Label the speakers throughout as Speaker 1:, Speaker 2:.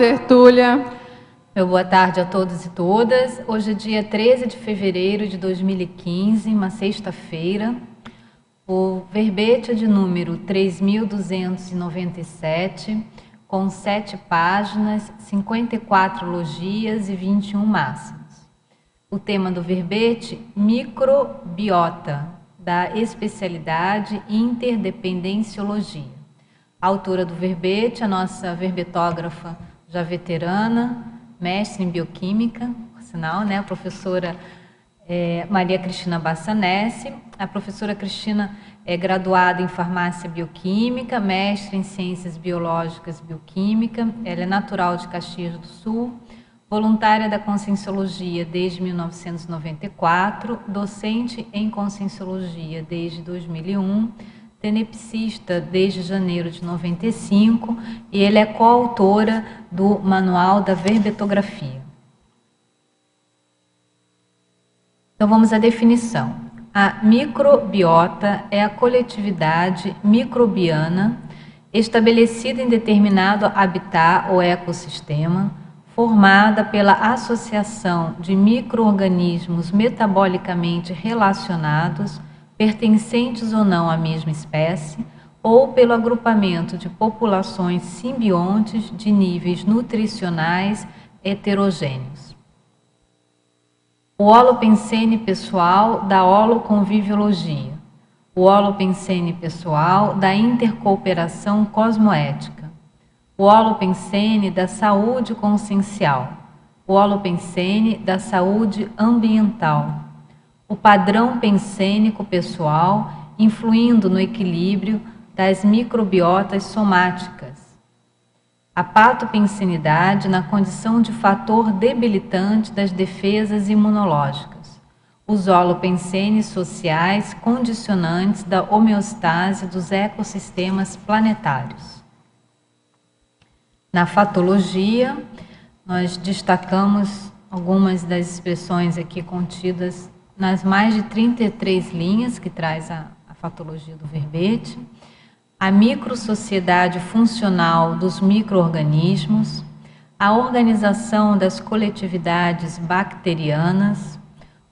Speaker 1: tertúlia.
Speaker 2: Meu boa tarde a todos e todas. Hoje é dia 13 de fevereiro de 2015, uma sexta-feira. O verbete é de número 3.297, com 7 páginas, 54 logias e 21 máximos. O tema do verbete, microbiota, da especialidade interdependenciologia. A autora do verbete, a nossa verbetógrafa já veterana, mestre em bioquímica, por sinal, né, a professora Maria Cristina Bassanese. A professora Cristina é graduada em farmácia bioquímica, mestre em ciências biológicas e bioquímica. Ela é natural de Caxias do Sul, voluntária da Conscienciologia desde 1994, docente em Conscienciologia desde 2001, tenepsista desde janeiro de 95, e ele é coautora do Manual da Verbetografia. Então vamos à definição. A microbiota é a coletividade microbiana estabelecida em determinado habitat ou ecossistema, formada pela associação de micro-organismos metabolicamente relacionados, pertencentes ou não à mesma espécie, ou pelo agrupamento de populações simbiontes de níveis nutricionais heterogêneos. O holopensene pessoal da holoconviviologia, o holopensene pessoal da intercooperação cosmoética, o holopensene da saúde consciencial, o holopensene da saúde ambiental, o padrão pensênico pessoal influindo no equilíbrio das microbiotas somáticas, a patopensenidade na condição de fator debilitante das defesas imunológicas, os holopensenes sociais condicionantes da homeostase dos ecossistemas planetários. Na fatologia, nós destacamos algumas das expressões aqui contidas nas mais de 33 linhas que traz a fatologia do verbete, a microsociedade funcional dos micro-organismos, a organização das coletividades bacterianas,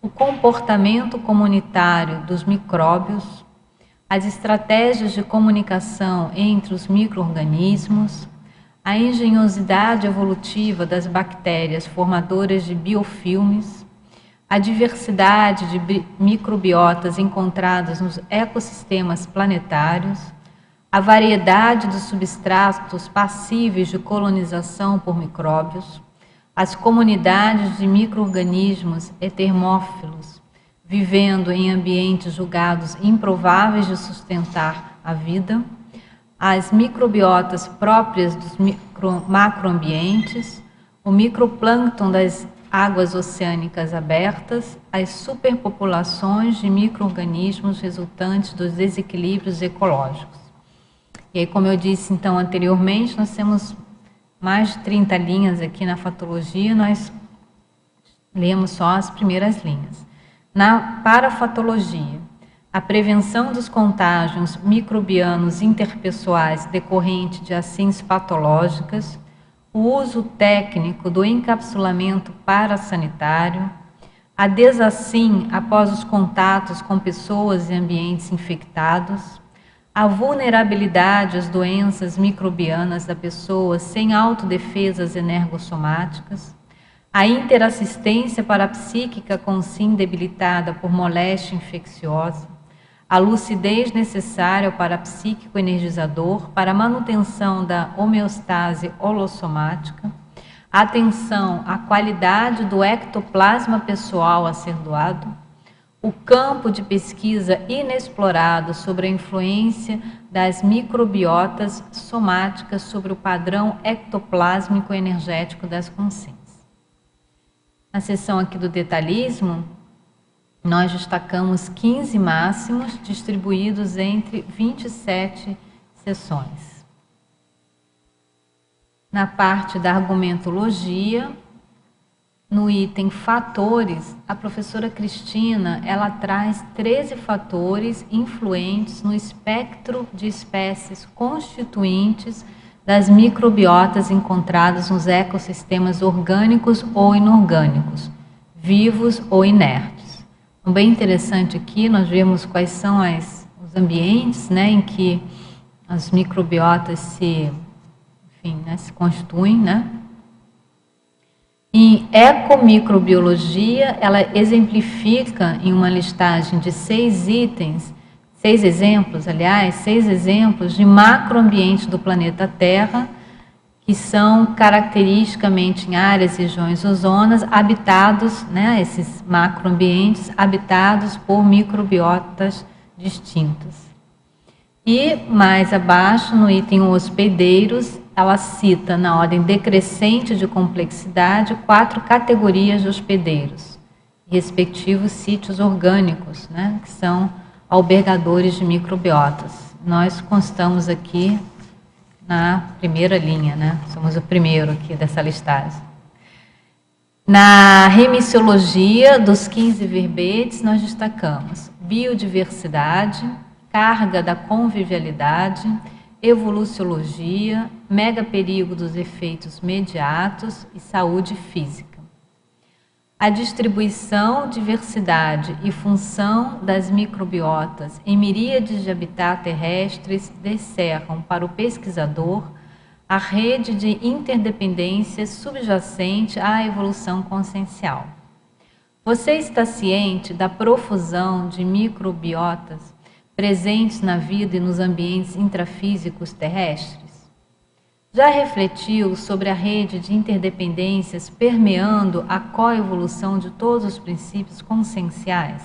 Speaker 2: o comportamento comunitário dos micróbios, as estratégias de comunicação entre os micro-organismos, a engenhosidade evolutiva das bactérias formadoras de biofilmes, a diversidade de microbiotas encontradas nos ecossistemas planetários, a variedade de substratos passíveis de colonização por micróbios, as comunidades de micro-organismos hetermófilos vivendo em ambientes julgados improváveis de sustentar a vida, as microbiotas próprias dos macroambientes, o microplâncton das águas oceânicas abertas, as superpopulações de micro-organismos resultantes dos desequilíbrios ecológicos. E aí, como eu disse então anteriormente, nós temos mais de 30 linhas aqui na fatologia, nós lemos só as primeiras linhas. Na parafatologia, a prevenção dos contágios microbianos interpessoais decorrente de ações patológicas, o uso técnico do encapsulamento parassanitário, a desassim após os contatos com pessoas e ambientes infectados, a vulnerabilidade às doenças microbianas da pessoa sem autodefesas energossomáticas, a interassistência parapsíquica com SIM debilitada por moléstia infecciosa, a lucidez necessária ao parapsíquico energizador para a manutenção da homeostase holossomática, a atenção à qualidade do ectoplasma pessoal a ser doado, o campo de pesquisa inexplorado sobre a influência das microbiotas somáticas sobre o padrão ectoplásmico energético das consciências. Na seção aqui do detalhismo, nós destacamos 15 máximos distribuídos entre 27 sessões. Na parte da argumentologia, no item fatores, a professora Cristina, ela traz 13 fatores influentes no espectro de espécies constituintes das microbiotas encontradas nos ecossistemas orgânicos ou inorgânicos, vivos ou inertes. Então, bem interessante aqui, nós vemos quais são os ambientes, né, em que as microbiotas se constituem, né? Em ecomicrobiologia, ela exemplifica em uma listagem de 6 exemplos de macroambientes do planeta Terra, que são caracteristicamente em áreas e regiões ozonas habitados, né, esses macroambientes habitados por microbiotas distintas. E mais abaixo, no item hospedeiros, ela cita na ordem decrescente de complexidade 4 categorias de hospedeiros, respectivos sítios orgânicos, né, que são albergadores de microbiotas. Nós constamos aqui na primeira linha, né? Somos o primeiro aqui dessa listagem. Na remissiologia dos 15 verbetes, nós destacamos biodiversidade, carga da convivialidade, evoluciologia, megaperigo dos efeitos mediatos e saúde física. A distribuição, diversidade e função das microbiotas em miríades de habitats terrestres descerram para o pesquisador a rede de interdependência subjacente à evolução consciencial. Você está ciente da profusão de microbiotas presentes na vida e nos ambientes intrafísicos terrestres? Já refletiu sobre a rede de interdependências permeando a coevolução de todos os princípios conscienciais?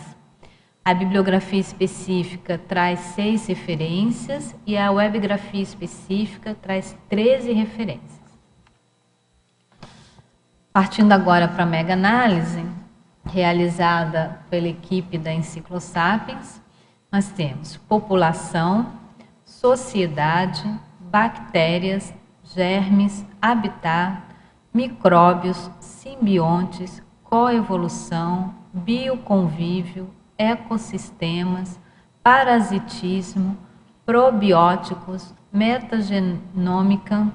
Speaker 2: A bibliografia específica traz 6 referências e a webgrafia específica traz 13 referências. Partindo agora para a mega-análise, realizada pela equipe da Enciclosapiens, nós temos população, sociedade, bactérias, germes, habitat, micróbios, simbiontes, coevolução, bioconvívio, ecossistemas, parasitismo, probióticos, metagenômica,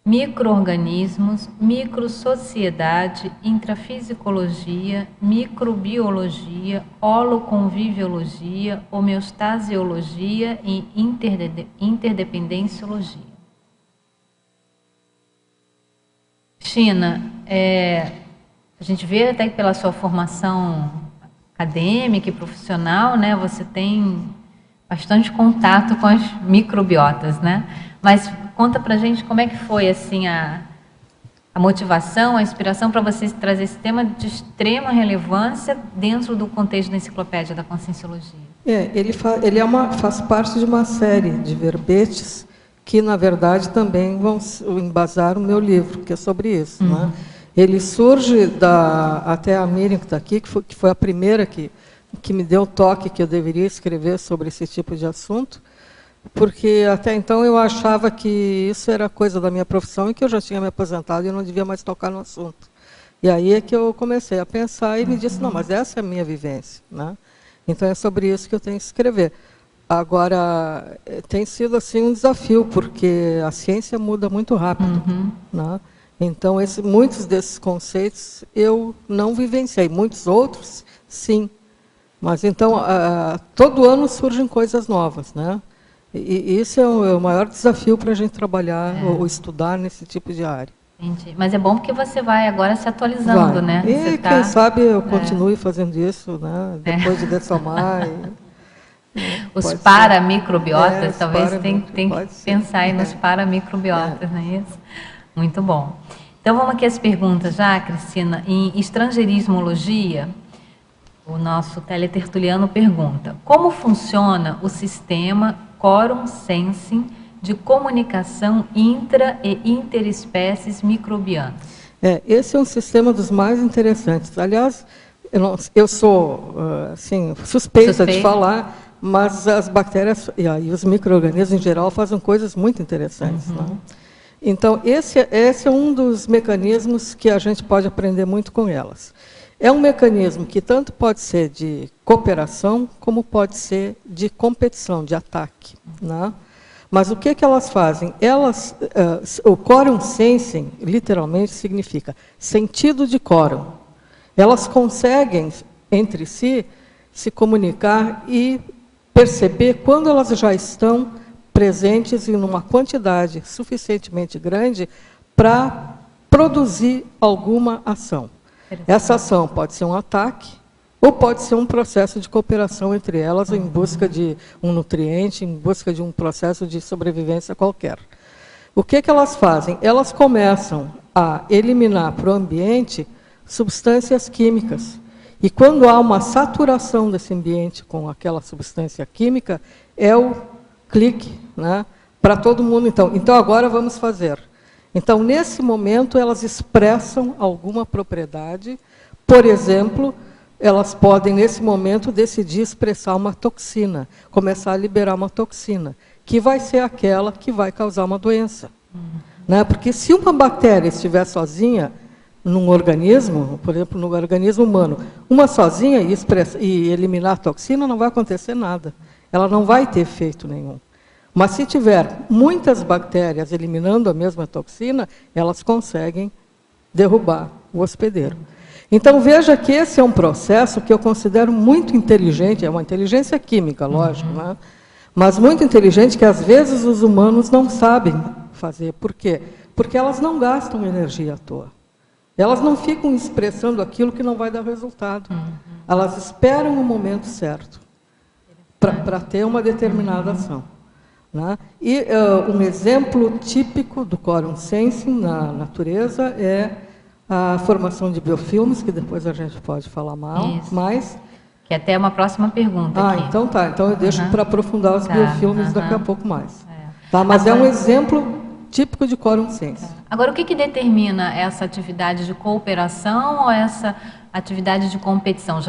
Speaker 2: micro-organismos, microsociedade, intrafisicologia, microbiologia, holoconviviologia, homeostasiologia e interdependenciologia. China, a gente vê até que pela sua formação acadêmica e profissional, né, você tem bastante contato com as microbiotas, né? Mas conta pra gente como é que foi assim a motivação, a inspiração para você trazer esse tema de extrema relevância dentro do contexto da Enciclopédia da Conscienciologia.
Speaker 1: Ele faz parte de uma série de verbetes que, na verdade, também vão embasar o meu livro, que é sobre isso. Né? Ele surge até a Miriam, que está aqui, que foi a primeira que me deu o toque que eu deveria escrever sobre esse tipo de assunto, porque até então eu achava que isso era coisa da minha profissão e que eu já tinha me aposentado e eu não devia mais tocar no assunto. E aí é que eu comecei a pensar e me disse, não, mas essa é a minha vivência. Né? Então é sobre isso que eu tenho que escrever. Agora, tem sido assim um desafio, porque a ciência muda muito rápido. Né? Então, muitos desses conceitos eu não vivenciei, muitos outros, sim. Mas então, todo ano surgem coisas novas, né? E isso é o maior desafio para a gente trabalhar ou estudar nesse tipo de área.
Speaker 2: Entendi. Mas é bom porque você vai agora se atualizando, né?
Speaker 1: E quem sabe eu continue fazendo isso, né? Depois de dessomar.
Speaker 2: Os paramicrobiotas, talvez tem que pensar aí nos paramicrobiotas, não é isso? Muito bom. Então vamos aqui às perguntas já, Cristina. Em estrangeirismologia, o nosso teletertuliano pergunta: como funciona o sistema Quorum Sensing de comunicação intra- e interespécies microbianas?
Speaker 1: Esse é um sistema dos mais interessantes. Aliás, eu sou assim, suspeita de falar, mas as bactérias e os micro-organismos em geral fazem coisas muito interessantes. Né? Então, esse é um dos mecanismos que a gente pode aprender muito com elas. É um mecanismo que tanto pode ser de cooperação, como pode ser de competição, de ataque. Né? Mas o que elas fazem? O quorum sensing, literalmente, significa sentido de quórum. Elas conseguem, entre si, se comunicar e perceber quando elas já estão presentes em uma quantidade suficientemente grande para produzir alguma ação. Essa ação pode ser um ataque, ou pode ser um processo de cooperação entre elas em busca de um nutriente, em busca de um processo de sobrevivência qualquer. O que elas fazem? Elas começam a eliminar para o ambiente substâncias químicas. E quando há uma saturação desse ambiente com aquela substância química, é o clique, né, para todo mundo. Então, agora vamos fazer. Então, nesse momento, elas expressam alguma propriedade. Por exemplo, elas podem, nesse momento, decidir expressar uma toxina, começar a liberar uma toxina, que vai ser aquela que vai causar uma doença. Né? Porque se uma bactéria estiver sozinha num organismo, por exemplo, no organismo humano, uma sozinha e eliminar a toxina, não vai acontecer nada. Ela não vai ter efeito nenhum. Mas se tiver muitas bactérias eliminando a mesma toxina, elas conseguem derrubar o hospedeiro. Então, veja que esse é um processo que eu considero muito inteligente, é uma inteligência química, lógico, né? Mas muito inteligente, que às vezes os humanos não sabem fazer. Por quê? Porque elas não gastam energia à toa. Elas não ficam expressando aquilo que não vai dar resultado. Elas esperam o momento certo para ter uma determinada ação. Né? E um exemplo típico do quorum sensing na natureza é a formação de biofilmes, que depois a gente pode falar mais.
Speaker 2: Que até é uma próxima pergunta aqui.
Speaker 1: Então tá. Então eu deixo para aprofundar os biofilmes daqui a pouco mais. Tá? Mas agora, é um exemplo típico de quorum sensing.
Speaker 2: Agora, o que determina essa atividade de cooperação ou essa atividade de competição?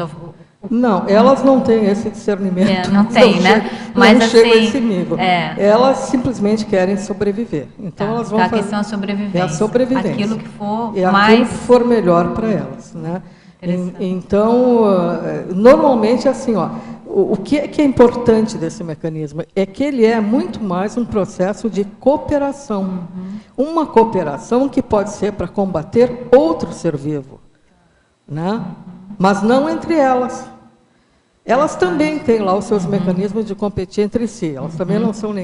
Speaker 1: Não, elas não têm esse discernimento.
Speaker 2: Não tem, né?
Speaker 1: Mas não chegam a esse nível. Elas simplesmente querem sobreviver. Então elas vão fazer. A questão é a sobrevivência. É a sobrevivência.
Speaker 2: Aquilo que for
Speaker 1: aquilo que for melhor para elas, né? Então, normalmente assim, o que é importante desse mecanismo é que ele é muito mais um processo de cooperação. Uma cooperação que pode ser para combater outro ser vivo, né? Mas não entre elas. Elas também têm lá os seus mecanismos de competir entre si. Elas também não são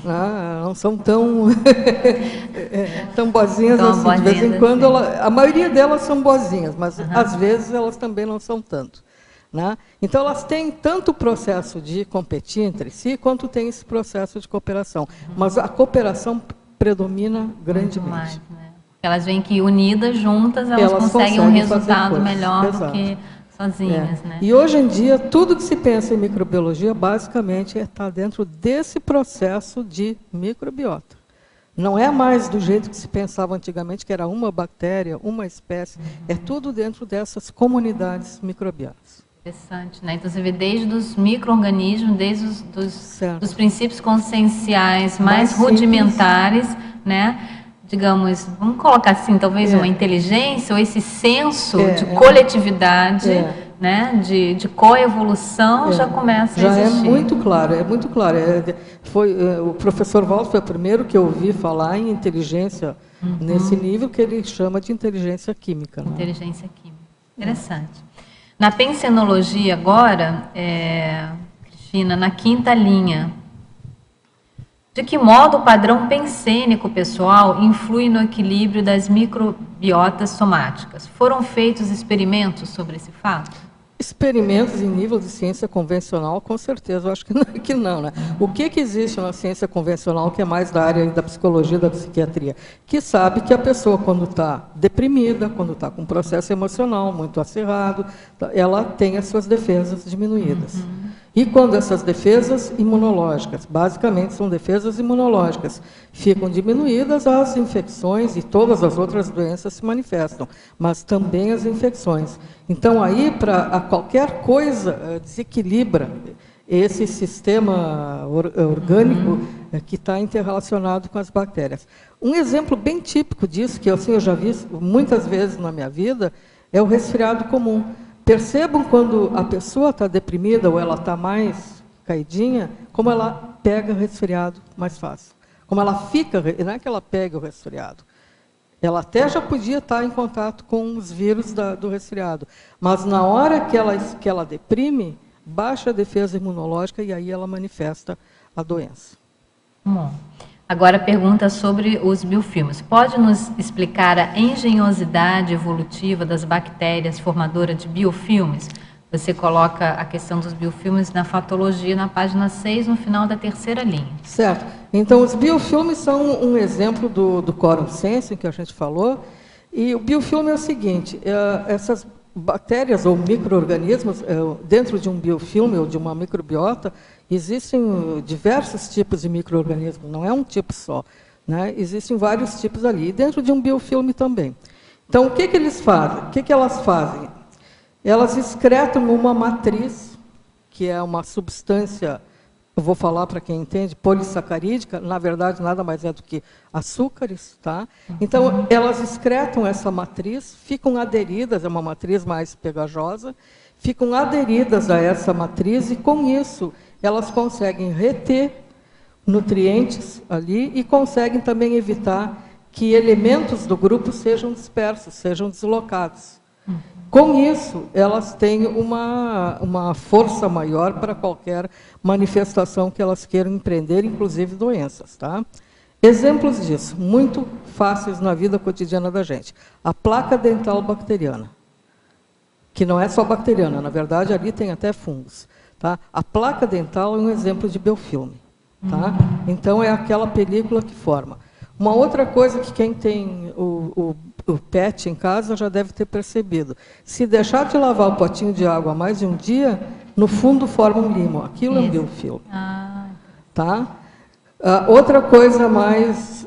Speaker 1: não são tão tão boazinhas assim. De vez em quando, a maioria delas são boazinhas, mas às vezes elas também não são tanto. Né? Então, elas têm tanto o processo de competir entre si, quanto tem esse processo de cooperação. Mas a cooperação predomina grandemente.
Speaker 2: Muito mais, né? Elas veem que unidas, juntas, elas conseguem um resultado melhor do que sozinhas. Né?
Speaker 1: E hoje em dia, tudo que se pensa em microbiologia, basicamente, está dentro desse processo de microbiota. Não é mais do jeito que se pensava antigamente, que era uma bactéria, uma espécie. É tudo dentro dessas comunidades microbianas.
Speaker 2: Interessante, né? Então, você vê desde os micro-organismos, desde os princípios conscienciais mais rudimentares, né? Digamos, vamos colocar assim, talvez uma inteligência, ou esse senso de coletividade, né? de coevolução, já começa a existir.
Speaker 1: Já é muito claro, o professor Walter foi o primeiro que eu ouvi falar em inteligência nesse nível, que ele chama de inteligência química. Né?
Speaker 2: Inteligência química. Interessante. Na pensenologia agora, Cristina, na quinta linha, de que modo o padrão pensênico pessoal influi no equilíbrio das microbiotas somáticas? Foram feitos experimentos sobre esse fato?
Speaker 1: Experimentos em nível de ciência convencional, com certeza, eu acho que não, né? O que existe na ciência convencional, que é mais da área da psicologia, da psiquiatria, que sabe que a pessoa, quando está deprimida, quando está com um processo emocional muito acirrado, ela tem as suas defesas diminuídas. E quando essas defesas imunológicas, basicamente são defesas imunológicas, ficam diminuídas, as infecções e todas as outras doenças se manifestam, mas também as infecções. Então, aí, para qualquer coisa, desequilibra esse sistema orgânico que está interrelacionado com as bactérias. Um exemplo bem típico disso, que assim, eu já vi muitas vezes na minha vida, é o resfriado comum. Percebam quando a pessoa está deprimida ou ela está mais caidinha, como ela pega resfriado mais fácil. Como ela fica, não é que ela pega o resfriado, ela até já podia estar em contato com os vírus do resfriado, mas na hora que ela deprime, baixa a defesa imunológica e aí ela manifesta a doença.
Speaker 2: Bom, agora pergunta sobre os biofilmes. Pode nos explicar a engenhosidade evolutiva das bactérias formadoras de biofilmes? Você coloca a questão dos biofilmes na fatologia, na página 6, no final da terceira linha.
Speaker 1: Certo. Então, os biofilmes são um exemplo do quorum sensing, que a gente falou. E o biofilme é o seguinte, essas bactérias ou micro-organismos, dentro de um biofilme ou de uma microbiota, existem diversos tipos de micro-organismos, não é um tipo só, né? Existem vários tipos ali, e dentro de um biofilme também. Então, o que eles fazem? O que elas fazem? Elas excretam uma matriz, que é uma substância, eu vou falar para quem entende, polissacarídica, na verdade nada mais é do que açúcares, tá? Então, elas excretam essa matriz, ficam aderidas, é uma matriz mais pegajosa, ficam aderidas a essa matriz e, com isso, elas conseguem reter nutrientes ali e conseguem também evitar que elementos do grupo sejam dispersos, sejam deslocados. Com isso, elas têm uma força maior para qualquer manifestação que elas queiram empreender, inclusive doenças. Tá? Exemplos disso, muito fáceis na vida cotidiana da gente. A placa dental bacteriana, que não é só bacteriana, na verdade, ali tem até fungos. Tá? A placa dental é um exemplo de biofilme. Tá? Então, é aquela película que forma. Uma outra coisa que quem tem o PET em casa já deve ter percebido. Se deixar de lavar o potinho de água mais de um dia, no fundo forma um limo. Aquilo é um biofilme. Tá? Outra coisa mais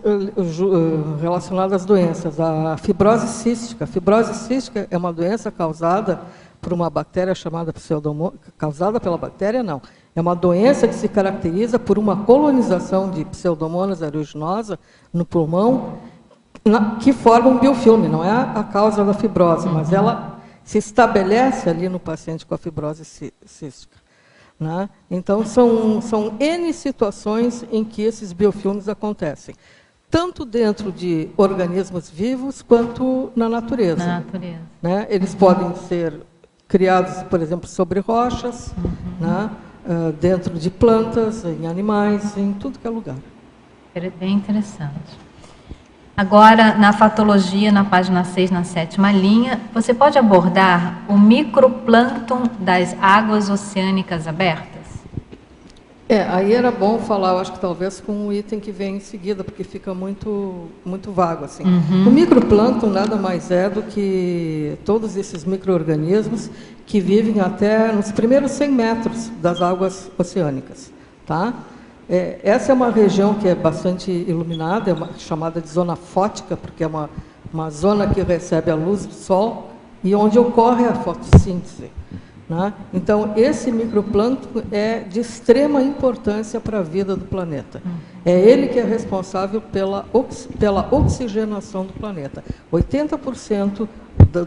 Speaker 1: relacionada às doenças, a fibrose cística. A fibrose cística é uma doença causada por uma bactéria chamada pseudomonas. Causada pela bactéria, não. É uma doença que se caracteriza por uma colonização de pseudomonas aeruginosa no pulmão, que forma um biofilme, não é a causa da fibrose, mas ela se estabelece ali no paciente com a fibrose cística. Né? Então, são N situações em que esses biofilmes acontecem, tanto dentro de organismos vivos, quanto na natureza.
Speaker 2: Na natureza.
Speaker 1: Né? Eles podem ser criados, por exemplo, sobre rochas, né? Dentro de plantas, em animais, em tudo que é lugar.
Speaker 2: Bem interessante. Agora, na fatologia, na página 6, na 7ª linha, você pode abordar o microplâncton das águas oceânicas abertas?
Speaker 1: Aí era bom falar, eu acho que talvez com o item que vem em seguida, porque fica muito vago assim. O microplâncton nada mais é do que todos esses micro-organismos que vivem até nos primeiros 100 metros das águas oceânicas. Tá? Essa é uma região que é bastante iluminada, chamada de zona fótica, porque é uma zona que recebe a luz do sol e onde ocorre a fotossíntese. Né? Então, esse microplâncton é de extrema importância para a vida do planeta. É ele que é responsável pela oxigenação do planeta. 80%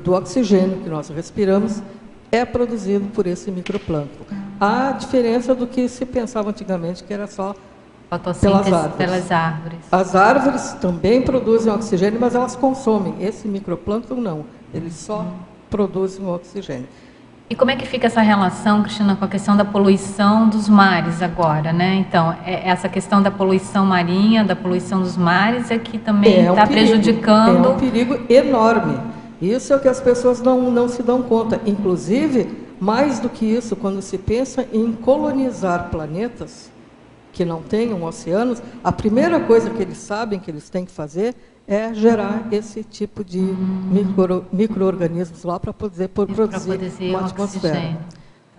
Speaker 1: do oxigênio que nós respiramos é produzido por esse microplâncton. A diferença do que se pensava antigamente, que era só pelas árvores. As árvores também produzem oxigênio, mas elas consomem. Esse microplâncton não, eles só produzem o oxigênio.
Speaker 2: E como é que fica essa relação, Cristina, com a questão da poluição dos mares agora, né? Então, essa questão da poluição marinha, da poluição dos mares, é que também está prejudicando...
Speaker 1: É um perigo enorme. Isso é o que as pessoas não se dão conta. Inclusive, mais do que isso, quando se pensa em colonizar planetas que não tenham oceanos, a primeira coisa que eles sabem que eles têm que fazer é gerar esse tipo de micro-organismos lá para poder produzir uma atmosfera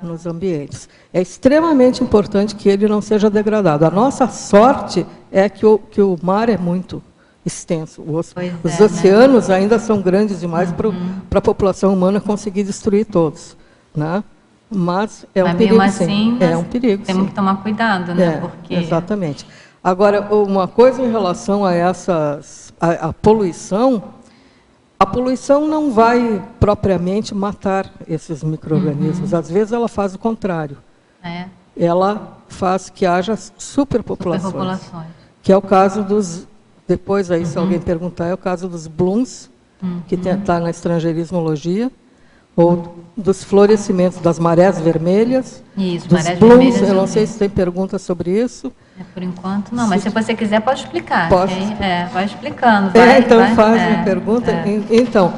Speaker 1: nos ambientes. É extremamente importante que ele não seja degradado. A nossa sorte é que o mar é muito extenso. Os oceanos ainda são grandes demais para a população humana conseguir destruir todos. Né? Mas é um perigo,
Speaker 2: assim,
Speaker 1: é um perigo,
Speaker 2: temos que tomar cuidado, né?
Speaker 1: Porque... Exatamente. Agora, uma coisa em relação a a poluição, a poluição não vai propriamente matar esses micro-organismos. Às vezes ela faz o contrário. ela faz que haja superpopulações.
Speaker 2: Superpopulações.
Speaker 1: Que é o caso dos... Depois, aí, se alguém perguntar, é o caso dos blooms, que está na estrangeirismologia, ou dos florescimentos das marés vermelhas,
Speaker 2: Isso,
Speaker 1: dos
Speaker 2: marés
Speaker 1: blooms,
Speaker 2: vermelhas,
Speaker 1: eu não sei se tem pergunta sobre isso.
Speaker 2: Por enquanto, não, mas se você quiser, pode explicar.
Speaker 1: Posso.
Speaker 2: Vai explicando. Vai,
Speaker 1: então
Speaker 2: vai,
Speaker 1: faz uma pergunta. Então,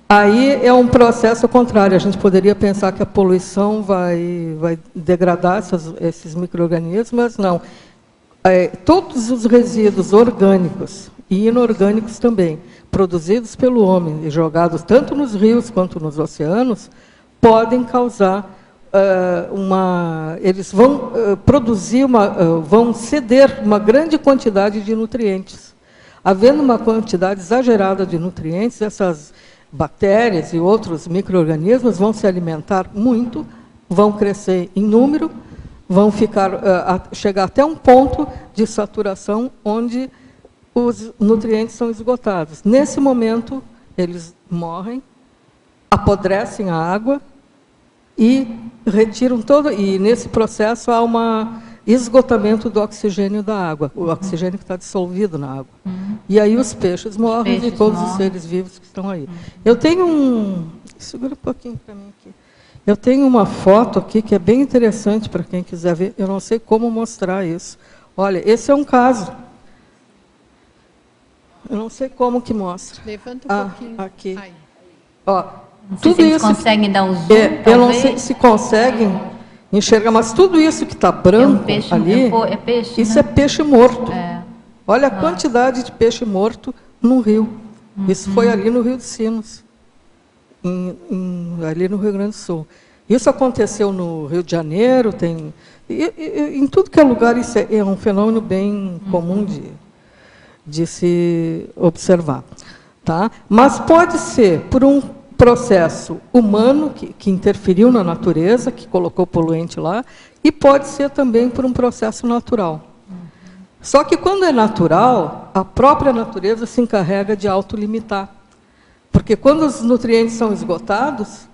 Speaker 1: aí é um processo contrário. A gente poderia pensar que a poluição vai degradar esses micro-organismos, mas não. Todos os resíduos orgânicos e inorgânicos também, produzidos pelo homem e jogados tanto nos rios quanto nos oceanos, podem causar eles vão produzir vão ceder uma grande quantidade de nutrientes. Havendo uma quantidade exagerada de nutrientes, essas bactérias e outros micro-organismos vão se alimentar muito, vão crescer em número, vão chegar até um ponto de saturação onde os nutrientes são esgotados. Nesse momento, eles morrem, apodrecem a água e retiram todo... E nesse processo há um esgotamento do oxigênio da água, o oxigênio que está dissolvido na água. E aí os peixes morrem e todos os seres vivos que estão aí. Eu tenho Segura um pouquinho para mim aqui. Eu tenho uma foto aqui que é bem interessante para quem quiser ver. Eu não sei como mostrar isso. Olha, esse é um caso. Eu não sei como que mostra.
Speaker 3: Levanta um pouquinho.
Speaker 1: Aqui.
Speaker 3: Aí.
Speaker 1: Ó,
Speaker 2: não sei se eles conseguem dar um zoom,
Speaker 1: eu não sei se conseguem enxergar, mas tudo isso que está branco
Speaker 2: peixe,
Speaker 1: ali,
Speaker 2: é peixe,
Speaker 1: isso
Speaker 2: né?
Speaker 1: é peixe morto.
Speaker 2: É.
Speaker 1: Olha a quantidade de peixe morto no rio. Isso foi ali no Rio dos Sinos, ali no Rio Grande do Sul. Isso aconteceu no Rio de Janeiro, em tudo que é lugar, isso é um fenômeno bem comum de se observar. Tá? Mas pode ser por um processo humano que interferiu na natureza, que colocou poluente lá, e pode ser também por um processo natural. Só que quando é natural, a própria natureza se encarrega de autolimitar. Porque quando os nutrientes são esgotados,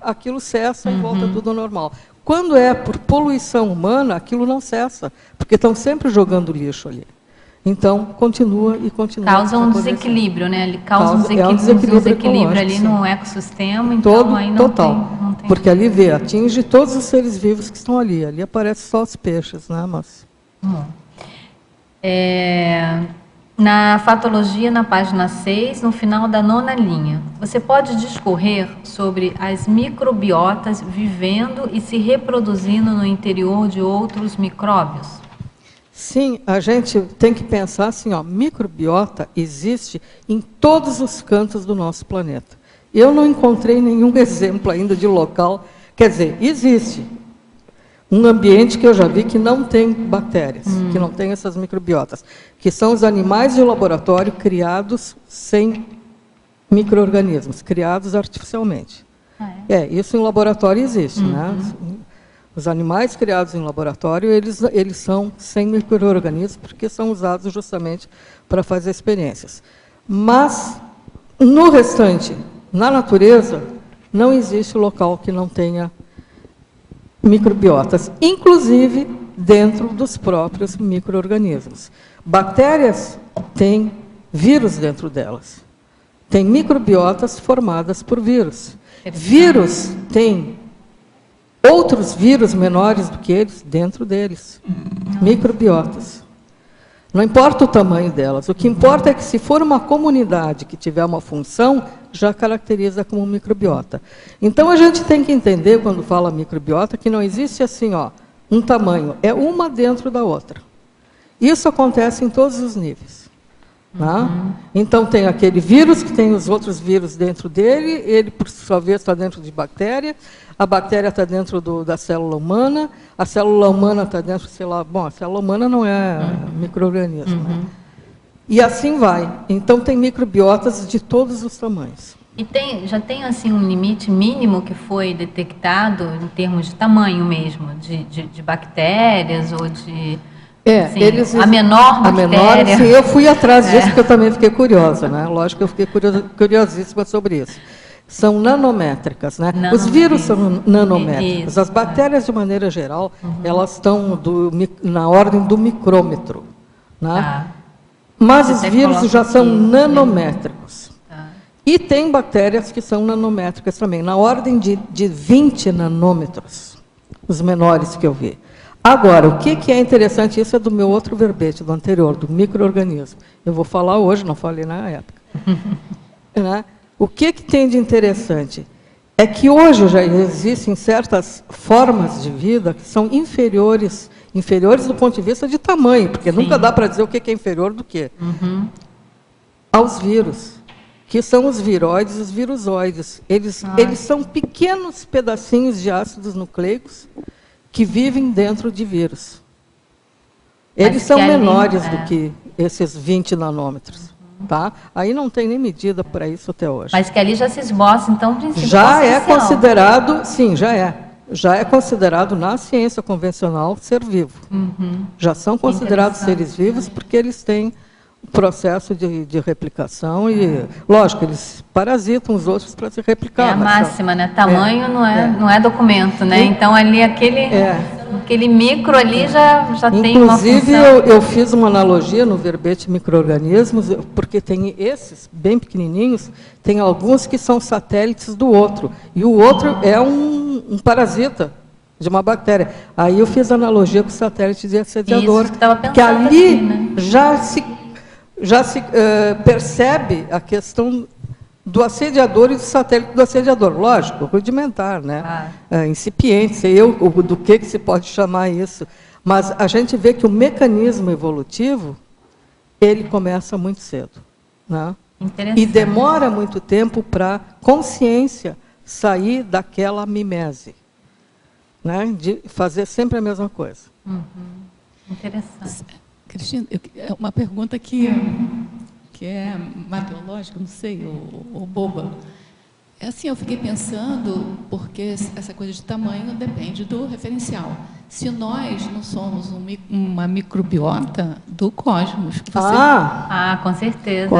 Speaker 1: aquilo cessa e volta tudo ao normal. Quando é por poluição humana, aquilo não cessa, porque estão sempre jogando lixo ali. Então, continua e continua.
Speaker 2: Causa um desequilíbrio, né? Ele causa um desequilíbrio ali no ecossistema, então aí não tem...
Speaker 1: Porque ali atinge todos os seres vivos que estão ali. Ali aparecem só os peixes, né, mas...
Speaker 2: Na fatologia, na página 6, no final da 9ª linha, você pode discorrer sobre as microbiotas vivendo e se reproduzindo no interior de outros micróbios?
Speaker 1: Sim, a gente tem que pensar assim, microbiota existe em todos os cantos do nosso planeta. Eu não encontrei nenhum exemplo ainda de local, quer dizer, existe um ambiente que eu já vi que não tem bactérias, que não tem essas microbiotas, que são os animais de laboratório criados sem micro-organismos, criados artificialmente. Isso em laboratório existe, né? Os animais criados em laboratório, eles são sem micro-organismos, porque são usados justamente para fazer experiências. Mas, no restante, na natureza, não existe local que não tenha microbiotas, inclusive dentro dos próprios micro-organismos. Bactérias têm vírus dentro delas. Tem microbiotas formadas por vírus. Vírus têm outros vírus menores do que eles dentro deles. Microbiotas. Não importa o tamanho delas. O que importa é que, se for uma comunidade que tiver uma função, já caracteriza como microbiota. Então, a gente tem que entender, quando fala microbiota, que não existe assim, um tamanho. É uma dentro da outra. Isso acontece em todos os níveis. Então, tem aquele vírus que tem os outros vírus dentro dele, ele, por sua vez, está dentro de bactéria, a bactéria está dentro da célula humana, a célula humana está dentro, sei lá, a célula humana não é micro-organismo, né? E assim vai. Então, tem microbiotas de todos os tamanhos.
Speaker 2: E já tem assim, um limite mínimo que foi detectado em termos de tamanho mesmo, de bactérias ou de... a menor bactéria.
Speaker 1: Sim, eu fui atrás disso, porque eu também fiquei curiosa, né? Lógico que eu fiquei curiosíssima sobre isso. são nanométricas, né? Os vírus são nanométricos. As bactérias, de maneira geral, elas estão na ordem do micrômetro, né? Mas os vírus já são nanométricos. E tem bactérias que são nanométricas também, na ordem de 20 nanômetros, os menores que eu vi. Agora, o que é interessante, isso é do meu outro verbete, do anterior, do micro-organismo. Eu vou falar hoje, não falei na época. Né? O que tem de interessante é que hoje já existem certas formas de vida que são inferiores do ponto de vista de tamanho, porque nunca dá para dizer o que é inferior do que. Aos vírus, que são os viróides e os virusoides. Eles são pequenos pedacinhos de ácidos nucleicos que vivem dentro de vírus. Eles são menores do que esses 20 nanômetros. Tá? Aí não tem nem medida para isso até hoje.
Speaker 2: Mas que ali já se esboça, então, o princípio
Speaker 1: já é considerado, sim, já é considerado na ciência convencional ser vivo. Já são considerados seres vivos porque eles têm processo de replicação e, lógico, eles parasitam os outros para se replicar.
Speaker 2: É a máxima, né? Tamanho não é documento, né? Então, ali aquele micro ali já tem uma função.
Speaker 1: Inclusive, eu fiz uma analogia no verbete micro-organismos, porque tem esses, bem pequenininhos, tem alguns que são satélites do outro, e o outro é um parasita de uma bactéria. Aí eu fiz analogia com o satélite de assediador, que ali assim, né? já se percebe a questão do assediador e do satélite do assediador. Lógico, rudimentar, né? Incipiente, sei eu do que se pode chamar isso. Mas a gente vê que o mecanismo evolutivo, ele começa muito cedo. Né? E demora muito tempo para a consciência sair daquela mimese. Né? De fazer sempre a mesma coisa.
Speaker 2: Interessante.
Speaker 3: Cristina, é uma pergunta que é mateológica, não sei, ou boba. É assim, eu fiquei pensando, porque essa coisa de tamanho depende do referencial. Se nós não somos uma microbiota do cosmos...
Speaker 2: Com certeza.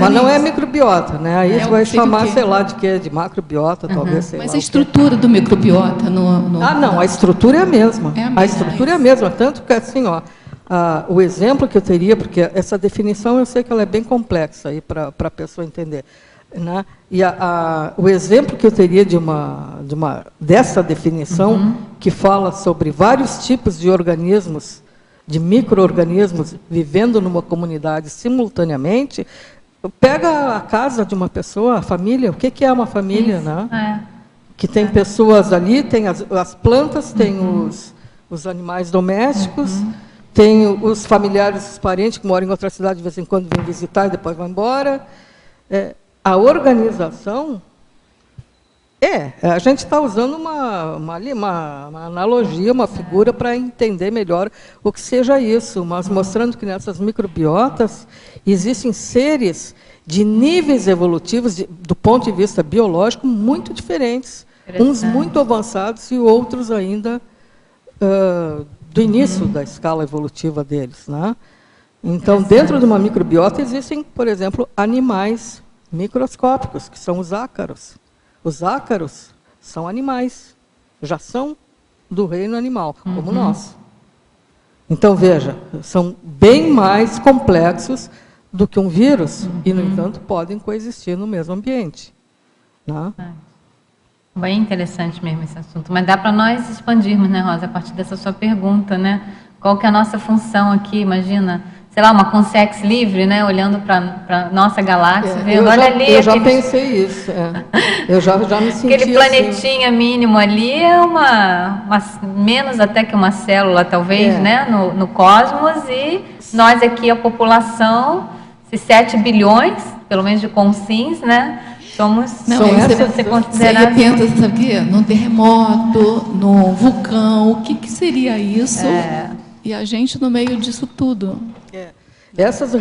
Speaker 1: Mas não é microbiota, né? Aí você vai chamar, sei lá, de quê? De macrobiota, talvez, sei lá.
Speaker 3: Mas a estrutura do microbiota...
Speaker 1: não, a estrutura é a mesma. A estrutura é a mesma, tanto que assim, ó, o exemplo que eu teria, porque essa definição eu sei que ela é bem complexa para a pessoa entender, né? E o exemplo que eu teria dessa definição, que fala sobre vários tipos de organismos, de micro-organismos vivendo numa comunidade simultaneamente, pega a casa de uma pessoa, a família, o que é uma família, né? Que tem pessoas ali, tem as plantas, tem os animais domésticos, tem os familiares, os parentes que moram em outra cidade, de vez em quando vêm visitar e depois vão embora. A organização a gente está usando uma analogia, uma figura para entender melhor o que seja isso, mas mostrando que nessas microbiotas existem seres de níveis evolutivos, do ponto de vista biológico, muito diferentes. Uns muito avançados e outros ainda do início da escala evolutiva deles. Né? Então, dentro de uma microbiota existem, por exemplo, animais microscópicos, que são os ácaros. Os ácaros são animais, já são do reino animal, como nós. Então, veja, são bem mais complexos do que um vírus, e, no entanto, podem coexistir no mesmo ambiente. Né?
Speaker 2: Bem interessante mesmo esse assunto. Mas dá para nós expandirmos, né, Rosa, a partir dessa sua pergunta, né? Qual que é a nossa função aqui, imagina... sei lá, uma consciência livre, né, olhando para a nossa galáxia, vendo, olha ali...
Speaker 1: Eu já pensei isso, eu já me senti
Speaker 2: aquele planetinha assim, mínimo ali é menos até que uma célula, talvez, né, no cosmos, e nós aqui, a população, se 7 bilhões, pelo menos de consciência, né, somos...
Speaker 3: Você pensa, sabe o quê? Num terremoto, num vulcão, o que seria isso? E a gente no meio disso tudo.
Speaker 1: Essas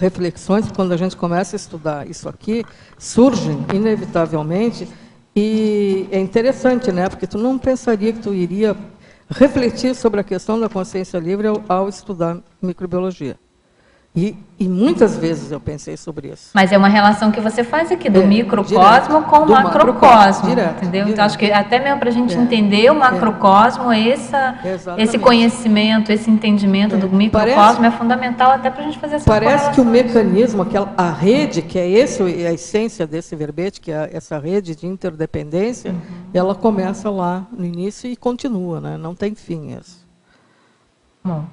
Speaker 1: reflexões, quando a gente começa a estudar isso aqui, surgem inevitavelmente, e é interessante, né? Porque tu não pensaria que tu iria refletir sobre a questão da consciência livre ao estudar microbiologia. E muitas vezes eu pensei sobre isso.
Speaker 2: Mas é uma relação que você faz aqui do microcosmo
Speaker 1: direto,
Speaker 2: com o
Speaker 1: do
Speaker 2: macrocosmo,
Speaker 1: direto,
Speaker 2: entendeu?
Speaker 1: direto.
Speaker 2: Então, acho que até mesmo para a gente entender o macrocosmo, esse conhecimento, esse entendimento do microcosmo é fundamental até para a gente fazer essa
Speaker 1: Parece que o mecanismo, a rede, que é a essência desse verbete, que é essa rede de interdependência, ela começa lá no início e continua, né? Não tem fim isso.
Speaker 2: Bom.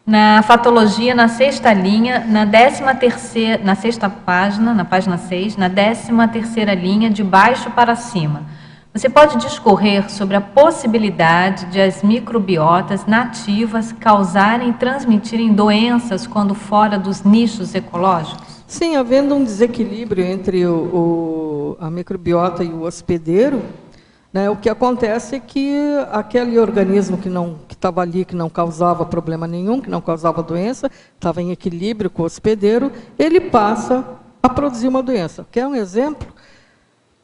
Speaker 2: Na fatologia, na 6ª linha, na 6ª página, na página 6, na 13ª linha, de baixo para cima, você pode discorrer sobre a possibilidade de as microbiotas nativas causarem e transmitirem doenças quando fora dos nichos ecológicos? Sim,
Speaker 1: havendo um desequilíbrio entre a microbiota e o hospedeiro, né, o que acontece é que aquele organismo que estava ali, que não causava problema nenhum, que não causava doença, estava em equilíbrio com o hospedeiro, ele passa a produzir uma doença. Quer um exemplo?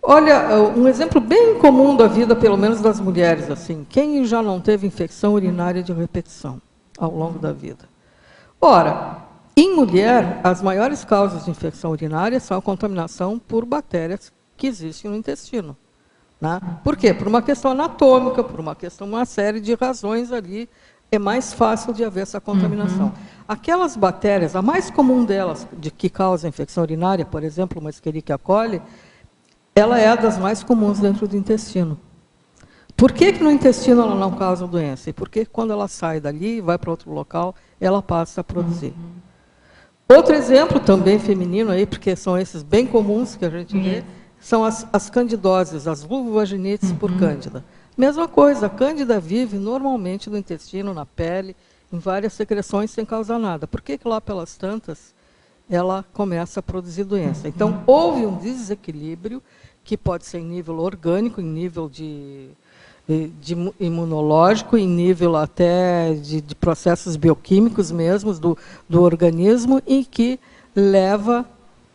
Speaker 1: Olha, um exemplo bem comum da vida, pelo menos das mulheres, assim. Quem já não teve infecção urinária de repetição ao longo da vida? Ora, em mulher, as maiores causas de infecção urinária são a contaminação por bactérias que existem no intestino. Né? Por quê? Por uma questão anatômica, por uma série de razões ali, é mais fácil de haver essa contaminação. Aquelas bactérias, a mais comum delas, que causa infecção urinária, por exemplo, uma Escherichia coli, ela é a das mais comuns dentro do intestino. Por que no intestino ela não causa doença? E por que quando ela sai dali e vai para outro local, ela passa a produzir? Outro exemplo, também feminino, aí, porque são esses bem comuns que a gente vê, são as candidoses, as vulvovaginites por cândida. Mesma coisa, a cândida vive normalmente no intestino, na pele, em várias secreções sem causar nada. Por que lá pelas tantas ela começa a produzir doença? Então, houve um desequilíbrio que pode ser em nível orgânico, em nível de imunológico, em nível até de processos bioquímicos mesmos do organismo, em que leva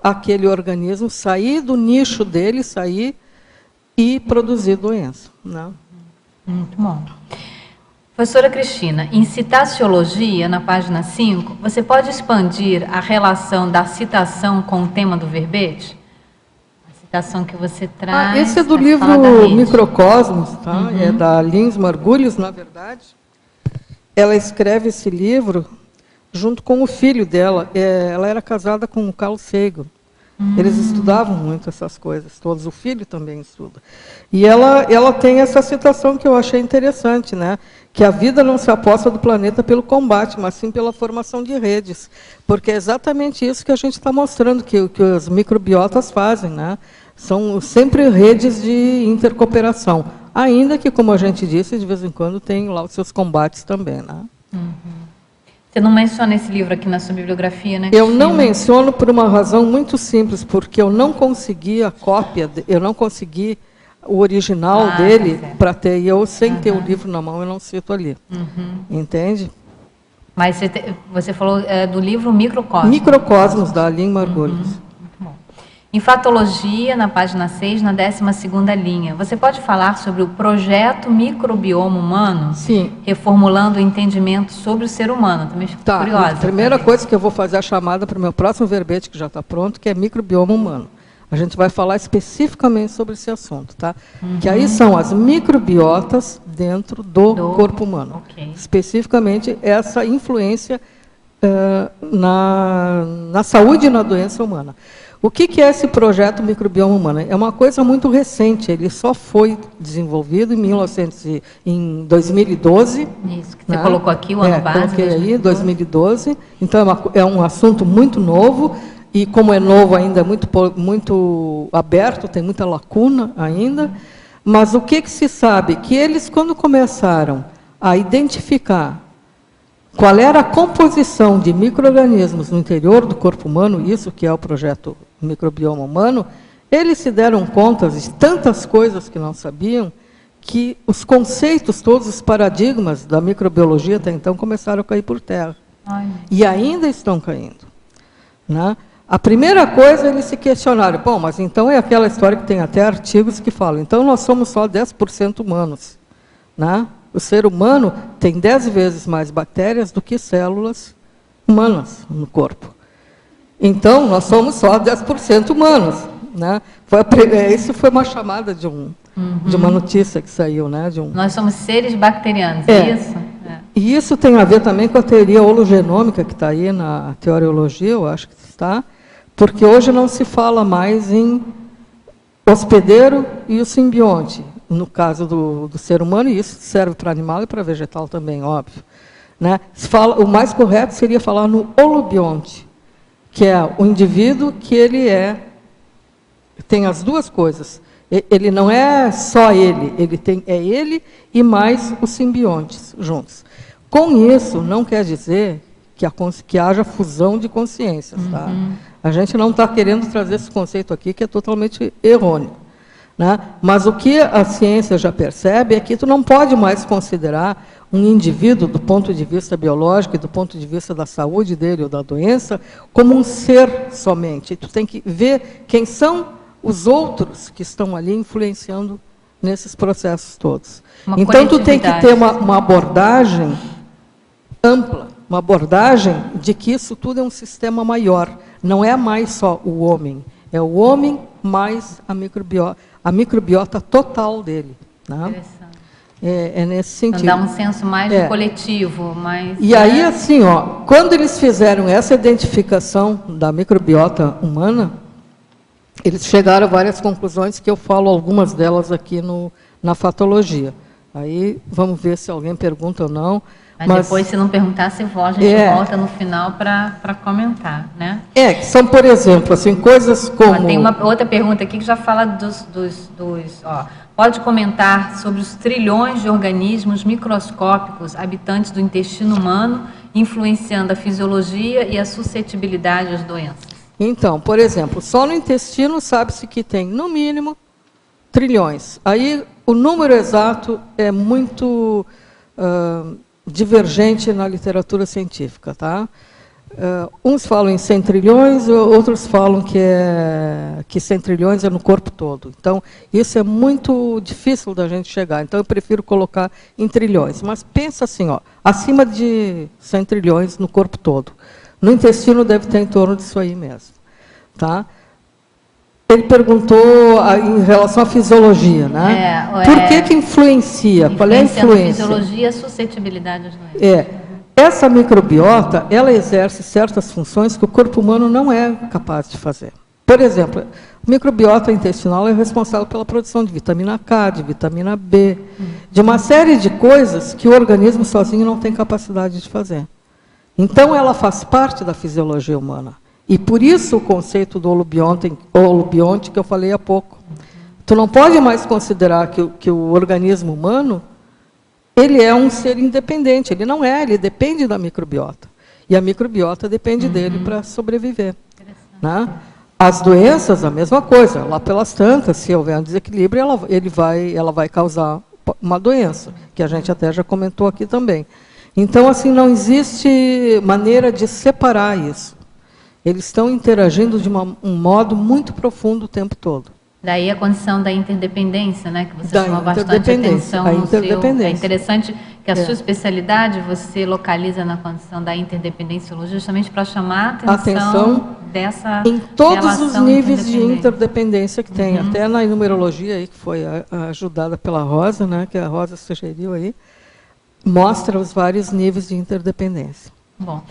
Speaker 1: aquele organismo sair do nicho dele, sair e produzir doença. Né?
Speaker 2: Muito bom. Professora Cristina, em citaciologia, na página 5, você pode expandir a relação da citação com o tema do verbete? A citação que você traz...
Speaker 1: esse é do livro Microcosmos, tá? É da Lins Margulies, na verdade. Ela escreve esse livro junto com o filho dela. Ela era casada com o Carl Sagan. Eles estudavam muito essas coisas, todos. O filho também estuda. E ela tem essa citação que eu achei interessante, né? Que a vida não se aposta do planeta pelo combate, mas sim pela formação de redes. Porque é exatamente isso que a gente está mostrando, que as microbiotas fazem, né? São sempre redes de intercooperação. Ainda que, como a gente disse, de vez em quando tem lá os seus combates também, né?
Speaker 2: Você não menciona esse livro aqui na sua bibliografia, né?
Speaker 1: Eu não menciono por uma razão muito simples, porque eu não consegui a cópia, eu não consegui o original dele para ter, e eu, sem ter o livro na mão, eu não cito ali. Entende?
Speaker 2: Mas você falou do livro Microcosmos.
Speaker 1: Microcosmos, da Lins Margulies.
Speaker 2: Em fatologia, na página 6, na 12ª linha, você pode falar sobre o projeto Microbioma Humano?
Speaker 1: Sim.
Speaker 2: Reformulando o entendimento sobre o ser humano. Também fico curiosa.
Speaker 1: A primeira coisa que eu vou fazer a chamada para o meu próximo verbete, que já está pronto, que é microbioma humano. A gente vai falar especificamente sobre esse assunto, tá? Que aí são as microbiotas dentro do corpo humano. Especificamente essa influência na saúde e na doença humana. O que é esse projeto Microbioma Humano? É uma coisa muito recente, ele só foi desenvolvido em 2012.
Speaker 2: Isso, que você colocou aqui, o ano base.
Speaker 1: Coloquei aí, 2012. Então, é um assunto muito novo, e como é novo ainda, é muito aberto, tem muita lacuna ainda. Mas o que se sabe? Que eles, quando começaram a identificar qual era a composição de micro-organismos no interior do corpo humano, isso que é o projeto Microbioma Humano, eles se deram conta de tantas coisas que não sabiam, que os conceitos, todos os paradigmas da microbiologia até então começaram a cair por terra. E ainda estão caindo. Né? A primeira coisa, eles se questionaram, bom, mas então é aquela história que tem até artigos que falam, então nós somos só 10% humanos. Né? O ser humano tem 10 vezes mais bactérias do que células humanas no corpo. Então, nós somos só 10% humanos, né? Isso foi uma chamada de uma notícia que saiu, né?
Speaker 2: Nós somos seres bacterianos, isso?
Speaker 1: E isso tem a ver também com a teoria hologenômica, que está aí na teoriologia, eu acho que está, porque hoje não se fala mais em hospedeiro e o simbionte, no caso do ser humano, e isso serve para animal e para vegetal também, óbvio. Né? O mais correto seria falar no holobionte, que é o indivíduo que ele tem as duas coisas. Ele não é só ele é ele e mais os simbiontes juntos. Com isso, não quer dizer que haja fusão de consciências. Tá? A gente não está querendo trazer esse conceito aqui, que é totalmente errôneo. Né? Mas o que a ciência já percebe é que tu não pode mais considerar um indivíduo, do ponto de vista biológico e do ponto de vista da saúde dele ou da doença, como um ser somente. Tu tem que ver quem são os outros que estão ali influenciando nesses processos todos. Então, tu tem que ter uma abordagem ampla, uma abordagem de que isso tudo é um sistema maior. Não é mais só o homem, é o homem mais a microbiota total dele. Né? É nesse sentido.
Speaker 2: Então, dá um senso mais de coletivo.
Speaker 1: E aí, assim, quando eles fizeram essa identificação da microbiota humana, eles chegaram a várias conclusões, que eu falo algumas delas aqui na fatologia. Aí, vamos ver se alguém pergunta ou não.
Speaker 2: Mas depois, se não perguntar, se for, a gente volta no final para comentar, né?
Speaker 1: Que são, por exemplo, assim, coisas como...
Speaker 2: Tem uma outra pergunta aqui que já fala pode comentar sobre os trilhões de organismos microscópicos habitantes do intestino humano, influenciando a fisiologia e a suscetibilidade às doenças?
Speaker 1: Então, por exemplo, só no intestino sabe-se que tem, no mínimo, trilhões. Aí, o número exato é muito divergente na literatura científica. Tá? Uns falam em 100 trilhões, outros falam que 100 trilhões é no corpo todo. Então, isso é muito difícil da gente chegar. Então, eu prefiro colocar em trilhões. Mas pensa assim, acima de 100 trilhões no corpo todo. No intestino deve ter em torno disso aí mesmo. Tá? Ele perguntou em relação à fisiologia, né? Por que influencia? Qual é a influência?
Speaker 2: Fisiologia e suscetibilidade às doenças.
Speaker 1: Essa microbiota, ela exerce certas funções que o corpo humano não é capaz de fazer. Por exemplo, a microbiota intestinal é responsável pela produção de vitamina K, de vitamina B, de uma série de coisas que o organismo sozinho não tem capacidade de fazer. Então, ela faz parte da fisiologia humana. E por isso o conceito do holobionte que eu falei há pouco. Tu não pode mais considerar que o organismo humano ele é um ser independente. Ele não é, ele depende da microbiota. E a microbiota depende dele para sobreviver. Né? As doenças, a mesma coisa. Lá pelas tantas, se houver um desequilíbrio, ela vai causar uma doença, que a gente até já comentou aqui também. Então, assim, não existe maneira de separar isso. Eles estão interagindo de um modo muito profundo o tempo todo.
Speaker 2: Daí a condição da interdependência, né, que você chamou bastante atenção no seu. É interessante que a sua especialidade você localiza na condição da interdependenciologia, justamente para chamar a atenção dessa
Speaker 1: em todos os níveis de interdependência que tem, até na numerologia aí, que foi ajudada pela Rosa, né, que a Rosa sugeriu aí, mostra os vários níveis de interdependência.
Speaker 2: Bom,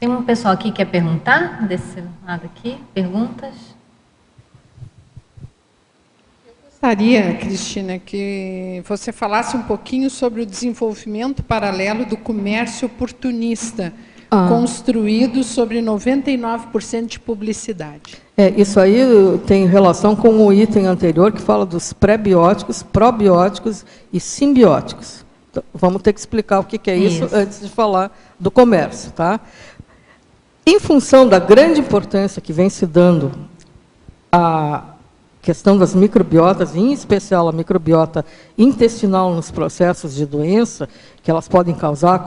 Speaker 2: tem um pessoal aqui que quer perguntar, desse lado aqui, perguntas?
Speaker 4: Gostaria, Cristina, que você falasse um pouquinho sobre o desenvolvimento paralelo do comércio oportunista, construído sobre 99% de publicidade.
Speaker 1: Isso aí tem relação com o item anterior, que fala dos pré-bióticos, probióticos e simbióticos. Então, vamos ter que explicar o que é isso antes de falar do comércio. Tá? Em função da grande importância que vem se dando a questão das microbiotas, em especial a microbiota intestinal nos processos de doença, que elas podem causar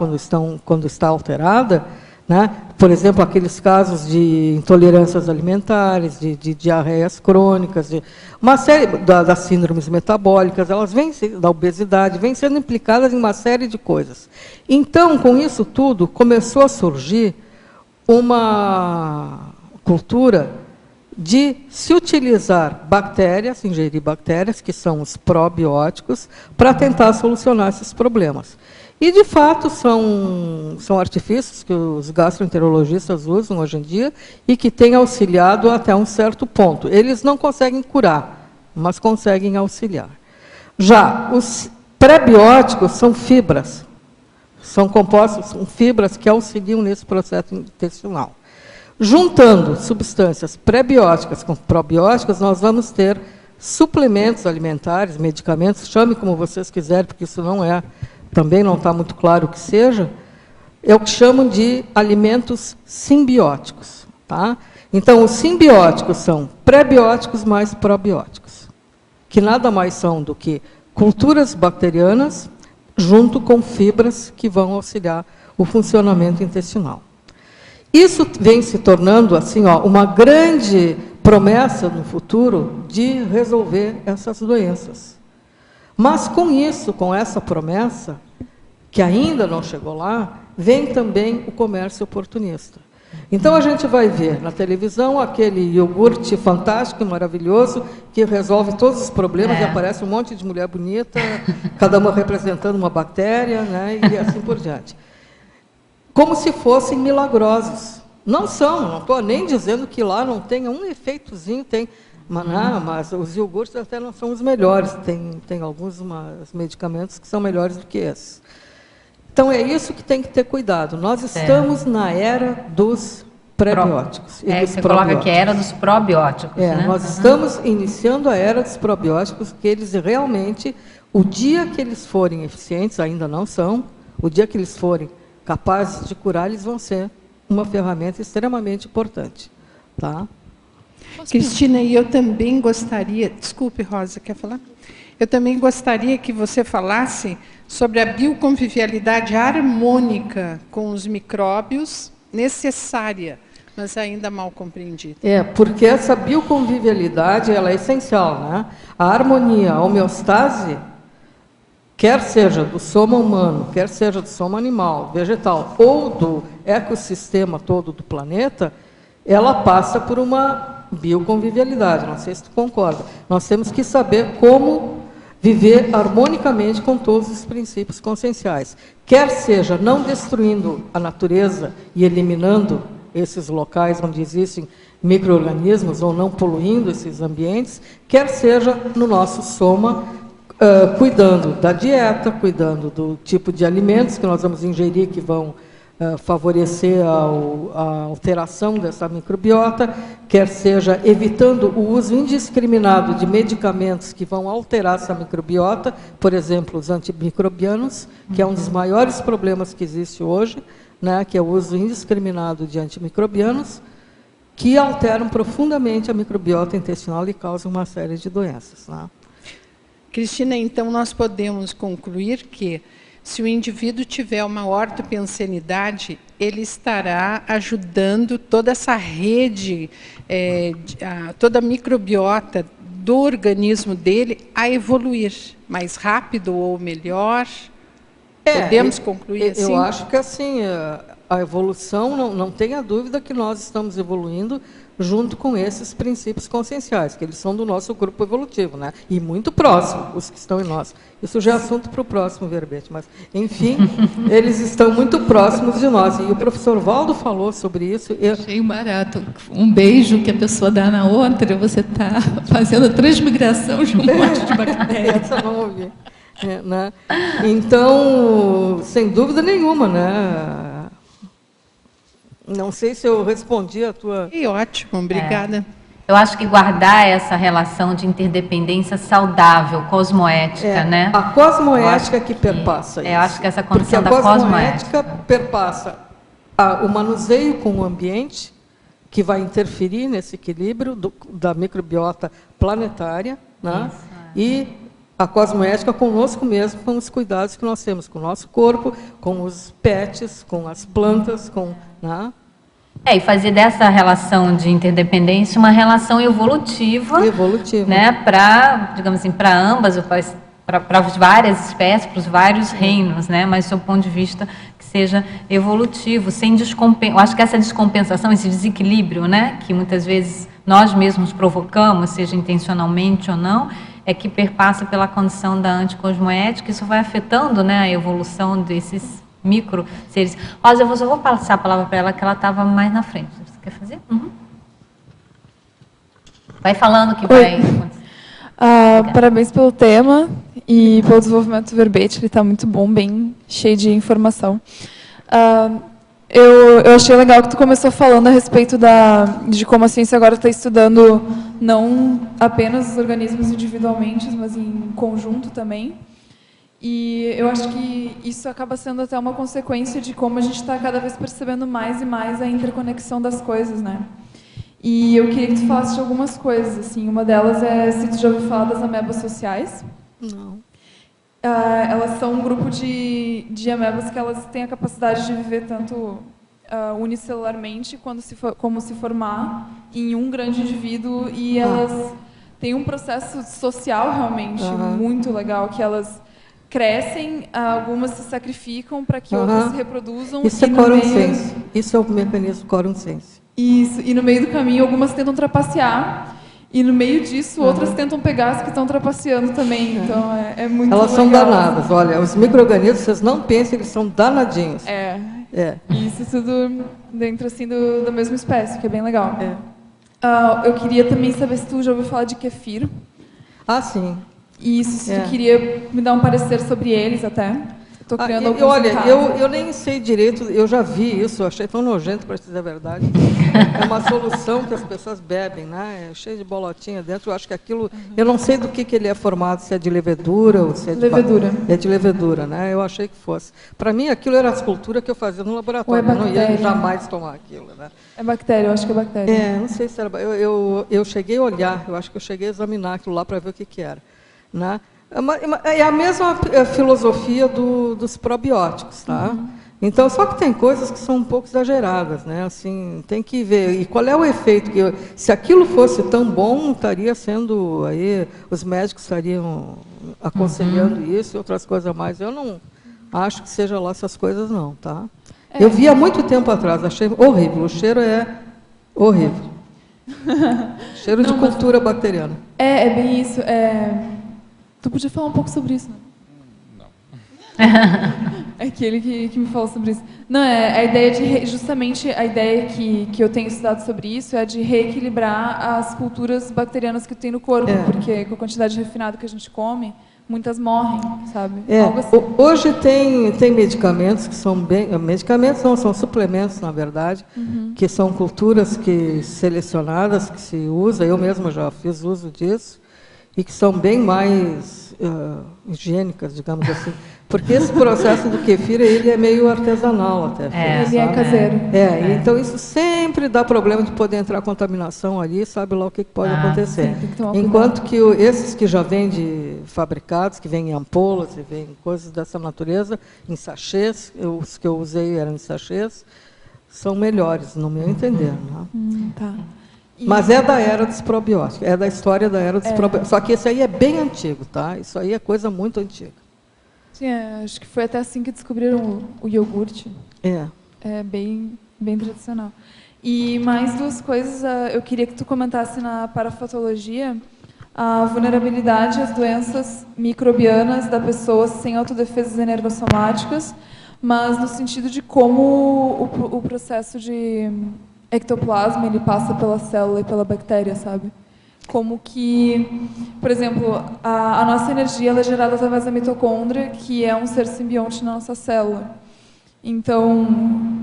Speaker 1: quando está alterada, né? Por exemplo, aqueles casos de intolerâncias alimentares, de diarreias crônicas, de uma série das síndromes metabólicas, elas vêm da obesidade, vêm sendo implicadas em uma série de coisas. Então, com isso tudo, começou a surgir uma cultura de se utilizar bactérias, ingerir bactérias, que são os probióticos, para tentar solucionar esses problemas. E, de fato, são artifícios que os gastroenterologistas usam hoje em dia e que têm auxiliado até um certo ponto. Eles não conseguem curar, mas conseguem auxiliar. Já os prebióticos são fibras, são compostos, são fibras que auxiliam nesse processo intestinal. Juntando substâncias prebióticas com probióticas, nós vamos ter suplementos alimentares, medicamentos, chame como vocês quiserem, porque isso também não está muito claro o que seja, é o que chamam de alimentos simbióticos. Tá? Então, os simbióticos são prebióticos mais probióticos, que nada mais são do que culturas bacterianas junto com fibras que vão auxiliar o funcionamento intestinal. Isso vem se tornando assim, uma grande promessa no futuro de resolver essas doenças. Mas com isso, com essa promessa, que ainda não chegou lá, vem também o comércio oportunista. Então a gente vai ver na televisão aquele iogurte fantástico e maravilhoso que resolve todos os problemas e aparece um monte de mulher bonita, cada uma representando uma bactéria, né, e assim por diante. Como se fossem milagrosos. Não são, não estou nem dizendo que lá não tenha um efeitozinho, mas os iogurtes até não são os melhores, tem alguns medicamentos que são melhores do que esses. Então, é isso que tem que ter cuidado. Nós estamos na era dos prebióticos.
Speaker 2: Você coloca que é a era dos probióticos. Né?
Speaker 1: Nós estamos iniciando a era dos probióticos, que eles realmente, o dia que eles forem eficientes, ainda não são, o dia que eles forem capazes de curar, eles vão ser uma ferramenta extremamente importante. Tá?
Speaker 4: Cristina, e eu também gostaria... Desculpe, Rosa, quer falar? Eu também gostaria que você falasse sobre a bioconvivialidade harmônica com os micróbios, necessária, mas ainda mal compreendida.
Speaker 1: Porque essa bioconvivialidade ela é essencial, né? A harmonia, a homeostase, quer seja do soma humano, quer seja do soma animal, vegetal, ou do ecossistema todo do planeta, ela passa por uma bioconvivialidade. Não sei se tu concorda. Nós temos que saber como viver harmonicamente com todos os princípios conscienciais. Quer seja não destruindo a natureza e eliminando esses locais onde existem micro-organismos ou não poluindo esses ambientes, quer seja no nosso soma, cuidando da dieta, cuidando do tipo de alimentos que nós vamos ingerir que vão favorecer a alteração dessa microbiota, quer seja evitando o uso indiscriminado de medicamentos que vão alterar essa microbiota, por exemplo, os antimicrobianos, que é um dos maiores problemas que existe hoje, né, que é o uso indiscriminado de antimicrobianos, que alteram profundamente a microbiota intestinal e causam uma série de doenças. Né?
Speaker 4: Cristina, então nós podemos concluir que se o indivíduo tiver uma ortopensenidade, ele estará ajudando toda essa rede, toda a microbiota do organismo dele a evoluir mais rápido ou melhor? Podemos concluir assim?
Speaker 1: Eu acho que assim, a evolução, não tenha dúvida que nós estamos evoluindo junto com esses princípios conscienciais, que eles são do nosso grupo evolutivo, né? E muito próximo, os que estão em nós. Isso já é assunto para o próximo verbete, mas, enfim, eles estão muito próximos de nós. E o professor Valdo falou sobre isso.
Speaker 3: Achei um barato. Um beijo que a pessoa dá na outra, você está fazendo a transmigração de um monte de bactérias.
Speaker 1: Essa não ouvi. Né? Então, sem dúvida nenhuma, né? Não sei se eu respondi a tua...
Speaker 4: Ótimo, obrigada.
Speaker 2: Eu acho que guardar essa relação de interdependência saudável, cosmoética, né?
Speaker 1: A cosmoética que perpassa isso.
Speaker 2: Eu acho que essa condição da
Speaker 1: cosmoética... Porque a cosmoética perpassa o manuseio com o ambiente, que vai interferir nesse equilíbrio da microbiota planetária, né? E a cosmoética conosco mesmo, com os cuidados que nós temos com o nosso corpo, com os pets, com as plantas, né?
Speaker 2: E fazer dessa relação de interdependência uma relação evolutiva, né? Para, digamos assim, para ambas para as várias espécies, para os vários reinos, né? Mas do ponto de vista que seja evolutivo, sem descompensar. Eu acho que essa descompensação, esse desequilíbrio, né? Que muitas vezes nós mesmos provocamos, seja intencionalmente ou não, é que perpassa pela condição da anticosmoética. Isso vai afetando, né, a evolução desses micro seres. Rosa, eu só vou passar a palavra para ela, que ela estava mais na frente. Você quer fazer? Uhum. Vai falando que vai acontecer.
Speaker 5: Parabéns pelo tema e pelo desenvolvimento do verbete, ele está muito bom, bem cheio de informação. Eu achei legal que tu começou falando a respeito de como a ciência agora está estudando não apenas os organismos individualmente, mas em conjunto também. E eu acho que isso acaba sendo até uma consequência de como a gente está cada vez percebendo mais e mais a interconexão das coisas, né? E eu queria que tu falasse de algumas coisas, assim. Uma delas é se tu já ouviu falar das amebas sociais.
Speaker 1: Não.
Speaker 5: Elas são um grupo de amebas que elas têm a capacidade de viver tanto unicelularmente como se formar em um grande indivíduo, e elas têm um processo social realmente muito legal, que elas crescem, algumas se sacrificam para que outras se reproduzam.
Speaker 1: Isso é quorum sense. Isso é o mecanismo quorum sense.
Speaker 5: Isso, e no meio do caminho algumas tentam trapacear, e no meio disso outras tentam pegar as que estão trapaceando também, então é muito
Speaker 1: Elas
Speaker 5: legal.
Speaker 1: são danadas, olha, os micro-organismos, vocês não pensem que eles são danadinhos.
Speaker 5: E isso tudo dentro assim da mesma espécie, que é bem legal. Eu queria também saber se tu já ouviu falar de kefir.
Speaker 1: Sim.
Speaker 5: E isso, se tu queria me dar um parecer sobre eles até. Estou criando alguns
Speaker 1: olha,
Speaker 5: em casa.
Speaker 1: eu nem sei direito, eu já vi isso, eu achei tão nojento, para dizer a verdade. É uma solução que as pessoas bebem, né? É cheio de bolotinha dentro, eu acho que aquilo... Eu não sei do que ele é formado, se é de levedura ou se é de...
Speaker 5: Levedura.
Speaker 1: É de levedura, né? Eu achei que fosse. Para mim, aquilo era a escultura que eu fazia no laboratório,
Speaker 5: ou é
Speaker 1: eu não ia jamais tomar aquilo, né?
Speaker 5: É bactéria, eu acho que é bactéria.
Speaker 1: Não sei se era... Eu cheguei a olhar, eu acho que eu cheguei a examinar aquilo lá para ver o que era, né? É a mesma filosofia dos probióticos, tá? Então, só que tem coisas que são um pouco exageradas, né? Assim, tem que ver. E qual é o efeito? Se aquilo fosse tão bom, estaria sendo... Aí, os médicos estariam aconselhando isso e outras coisas mais. Eu não acho que seja lá essas coisas, não, tá? Eu vi há muito tempo atrás, achei horrível. O cheiro é horrível. Cheiro de cultura bacteriana.
Speaker 5: É bem isso. Tu podia falar um pouco sobre isso, né? Não. É aquele que me falou sobre isso. Não, a ideia de... Justamente a ideia que eu tenho estudado sobre isso é de reequilibrar as culturas bacterianas que tem no corpo, porque com a quantidade de refinado que a gente come, muitas morrem, sabe? Algo assim.
Speaker 1: Hoje tem medicamentos que são bem... Medicamentos não, são suplementos, na verdade, que são culturas selecionadas, que se usa, eu mesma já fiz uso disso, e que são bem mais higiênicas, digamos assim. Porque esse processo do kefir, ele é meio artesanal até.
Speaker 5: Ele é caseiro.
Speaker 1: Então isso sempre dá problema de poder entrar contaminação ali, sabe lá o que pode acontecer. Enquanto que esses que já vêm de fabricados, que vêm em ampolas, e vêm coisas dessa natureza, em sachês, os que eu usei eram em sachês, são melhores, no meu entender. Né?
Speaker 5: Tá.
Speaker 1: Mas é da era dos probióticos, é da história da era dos probióticos. Só que esse aí é bem antigo, tá? Isso aí é coisa muito antiga.
Speaker 5: Sim, acho que foi até assim que descobriram o iogurte. É bem tradicional. E mais duas coisas, eu queria que tu comentasse na parafatologia a vulnerabilidade às doenças microbianas da pessoa sem autodefesas energossomáticas, mas no sentido de como o processo de ectoplasma ele passa pela célula e pela bactéria, sabe? Como que, por exemplo, a nossa energia ela é gerada através da mitocôndria, que é um ser simbionte na nossa célula. Então,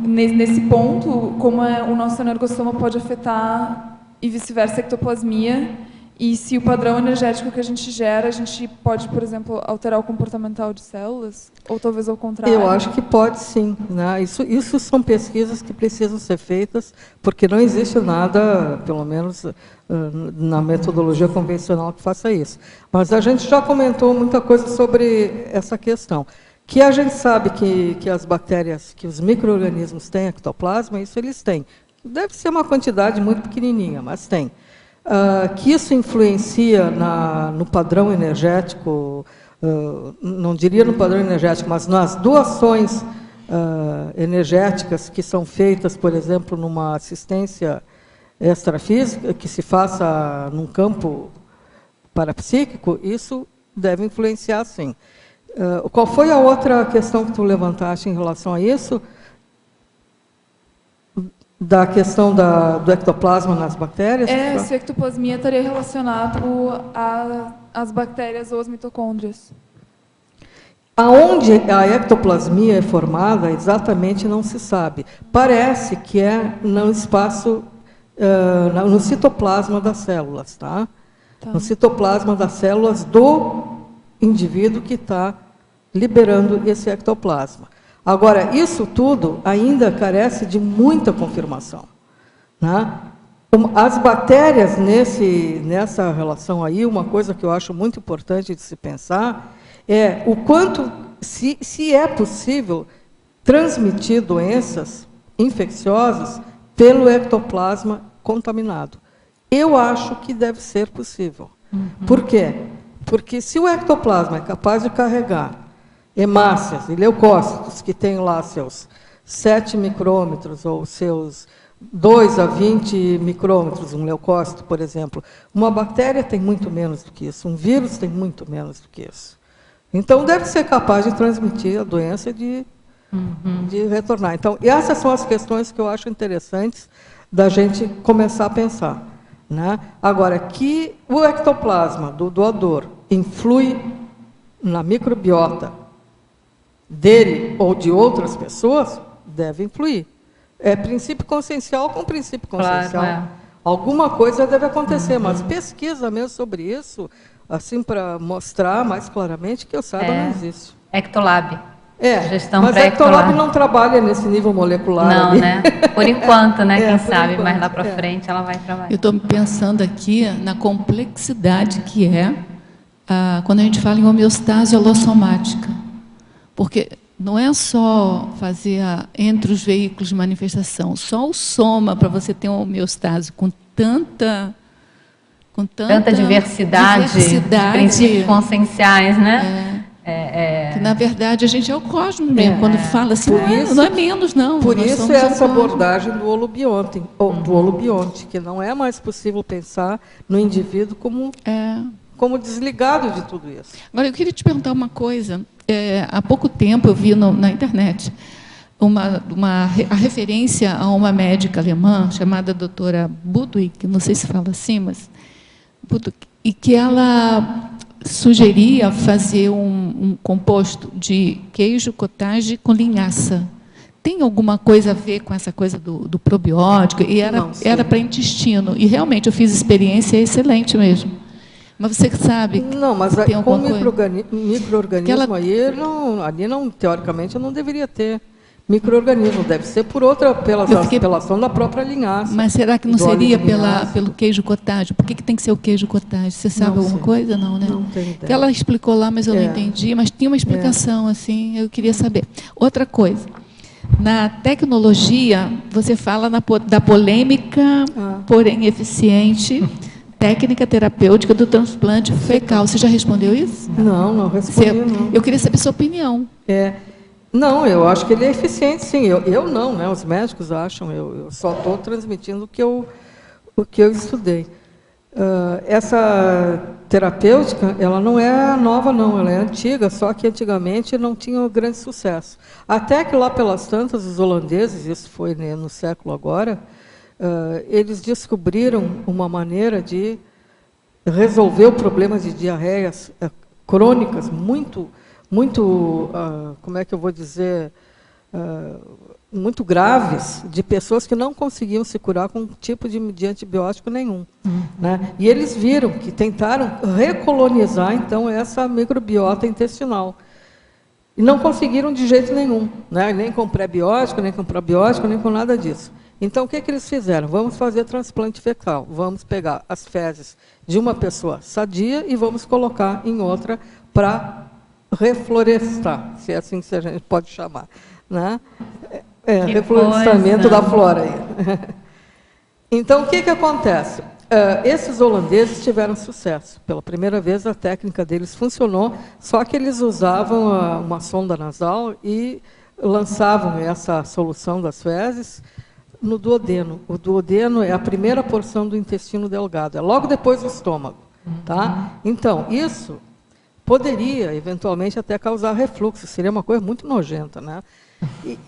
Speaker 5: nesse ponto, como o nosso energossoma pode afetar e vice-versa a ectoplasmia, e se o padrão energético que a gente gera, a gente pode, por exemplo, alterar o comportamental de células? Ou talvez ao contrário?
Speaker 1: Eu acho que pode, sim. Né? Isso são pesquisas que precisam ser feitas, porque não existe nada, pelo menos na metodologia convencional, que faça isso. Mas a gente já comentou muita coisa sobre essa questão. Que a gente sabe que as bactérias, que os micro-organismos têm ectoplasma, isso eles têm. Deve ser uma quantidade muito pequenininha, mas tem. Que isso influencia no padrão energético não diria no padrão energético, mas nas doações energéticas que são feitas, por exemplo, numa assistência extrafísica, que se faça num campo parapsíquico, isso deve influenciar, sim. Qual foi a outra questão que tu levantaste em relação a isso? Da questão do ectoplasma nas bactérias?
Speaker 5: Se a ectoplasmia estaria relacionado às bactérias ou às mitocôndrias.
Speaker 1: Aonde a ectoplasmia é formada, exatamente não se sabe. Parece que é no espaço, no citoplasma das células, tá? No citoplasma das células do indivíduo que está liberando esse ectoplasma. Agora, isso tudo ainda carece de muita confirmação, né? As bactérias, nessa relação aí, uma coisa que eu acho muito importante de se pensar é o quanto, se é possível, transmitir doenças infecciosas pelo ectoplasma contaminado. Eu acho que deve ser possível. Por quê? Porque se o ectoplasma é capaz de carregar hemácias e leucócitos, que tem lá seus 7 micrômetros ou seus 2 a 20 micrômetros, um leucócito, por exemplo, uma bactéria tem muito menos do que isso, um vírus tem muito menos do que isso. Então, deve ser capaz de transmitir a doença e de retornar. Então, essas são as questões que eu acho interessantes da gente começar a pensar, né? Agora, que o ectoplasma do doador influi na microbiota dele ou de outras pessoas, deve influir. É princípio consciencial com princípio consciencial.
Speaker 2: Claro,
Speaker 1: Alguma coisa deve acontecer, mas pesquisa mesmo sobre isso, assim, para mostrar mais claramente que eu saiba, não existe.
Speaker 2: Ectolab.
Speaker 1: Mas a Ectolab não trabalha nesse nível molecular.
Speaker 2: Não,
Speaker 1: ali.
Speaker 2: né? Por enquanto, né? Quem sabe,
Speaker 1: enquanto,
Speaker 2: mas lá para frente ela vai trabalhar.
Speaker 3: Eu estou pensando aqui na complexidade que é quando a gente fala em homeostase holossomática. Porque não é só fazer entre os veículos de manifestação, só o soma para você ter uma homeostase com tanta
Speaker 2: diversidade de princípios conscienciais, né?
Speaker 3: Que, na verdade, a gente é o cosmos mesmo, quando fala assim, não é menos, não.
Speaker 1: Por isso essa abordagem do holobionte, que não é mais possível pensar no indivíduo como desligado de tudo isso.
Speaker 3: Agora, eu queria te perguntar uma coisa. Há pouco tempo eu vi na internet a referência a uma médica alemã chamada doutora Budwig, não sei se fala assim, mas e que ela sugeria fazer um composto de queijo cottage com linhaça. Tem alguma coisa a ver com essa coisa do probiótico? E era para intestino. E realmente eu fiz experiência, é excelente mesmo. Mas você sabe que
Speaker 1: não, mas
Speaker 3: tem
Speaker 1: com
Speaker 3: alguma
Speaker 1: micro-organismo ali não, teoricamente, não deveria ter micro-organismo. Deve ser pela ação da própria linhaça.
Speaker 3: Mas será que não seria pelo queijo cottage? Por que tem que ser o queijo cottage? Você sabe alguma coisa? Não, né?
Speaker 1: Não tenho ideia.
Speaker 3: Que ela explicou lá, mas eu não entendi. Mas tinha uma explicação, assim, eu queria saber. Outra coisa. Na tecnologia, você fala da polêmica, porém eficiente, técnica terapêutica do transplante fecal. Você já respondeu isso?
Speaker 1: Não respondi, não.
Speaker 3: Eu queria saber sua opinião.
Speaker 1: Não, eu acho que ele é eficiente, sim. Eu não, né? Os médicos acham. Eu só estou transmitindo o que eu estudei. Essa terapêutica, ela não é nova, não. Ela é antiga, só que antigamente não tinha grande sucesso. Até que lá pelas tantas, os holandeses, isso foi no século agora, eles descobriram uma maneira de resolver o problema de diarreias crônicas muito, como é que eu vou dizer, muito graves, de pessoas que não conseguiam se curar com tipo de antibiótico nenhum. Né? E eles viram que tentaram recolonizar, então, essa microbiota intestinal. E não conseguiram de jeito nenhum, né? Nem com pré-biótico, nem com probiótico, nem com nada disso. Então, o que eles fizeram? Vamos fazer transplante fecal. Vamos pegar as fezes de uma pessoa sadia e vamos colocar em outra para reflorestar, se é assim que a gente pode chamar. Né? Reflorestamento da flora. Aí. Então, o que acontece? esses holandeses tiveram sucesso. Pela primeira vez, a técnica deles funcionou, só que eles usavam uma sonda nasal e lançavam essa solução das fezes no duodeno. O duodeno é a primeira porção do intestino delgado, é logo depois do estômago. Tá? Então, isso poderia, eventualmente, até causar refluxo, seria uma coisa muito nojenta. Né?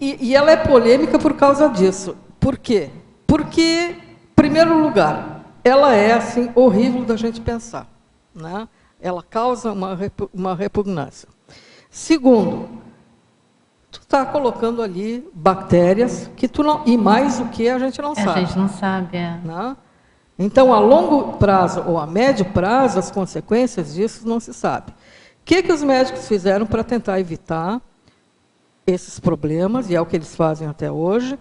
Speaker 1: E ela é polêmica por causa disso. Por quê? Porque, em primeiro lugar, ela é assim, horrível da gente pensar. Né? Ela causa uma repugnância. Segundo, tu está colocando ali bactérias que tu não... E mais o que a gente não sabe.
Speaker 2: A gente não sabe,
Speaker 1: Né? Então, a longo prazo ou a médio prazo, as consequências disso não se sabe. O que os médicos fizeram para tentar evitar esses problemas, e é o que eles fazem até hoje,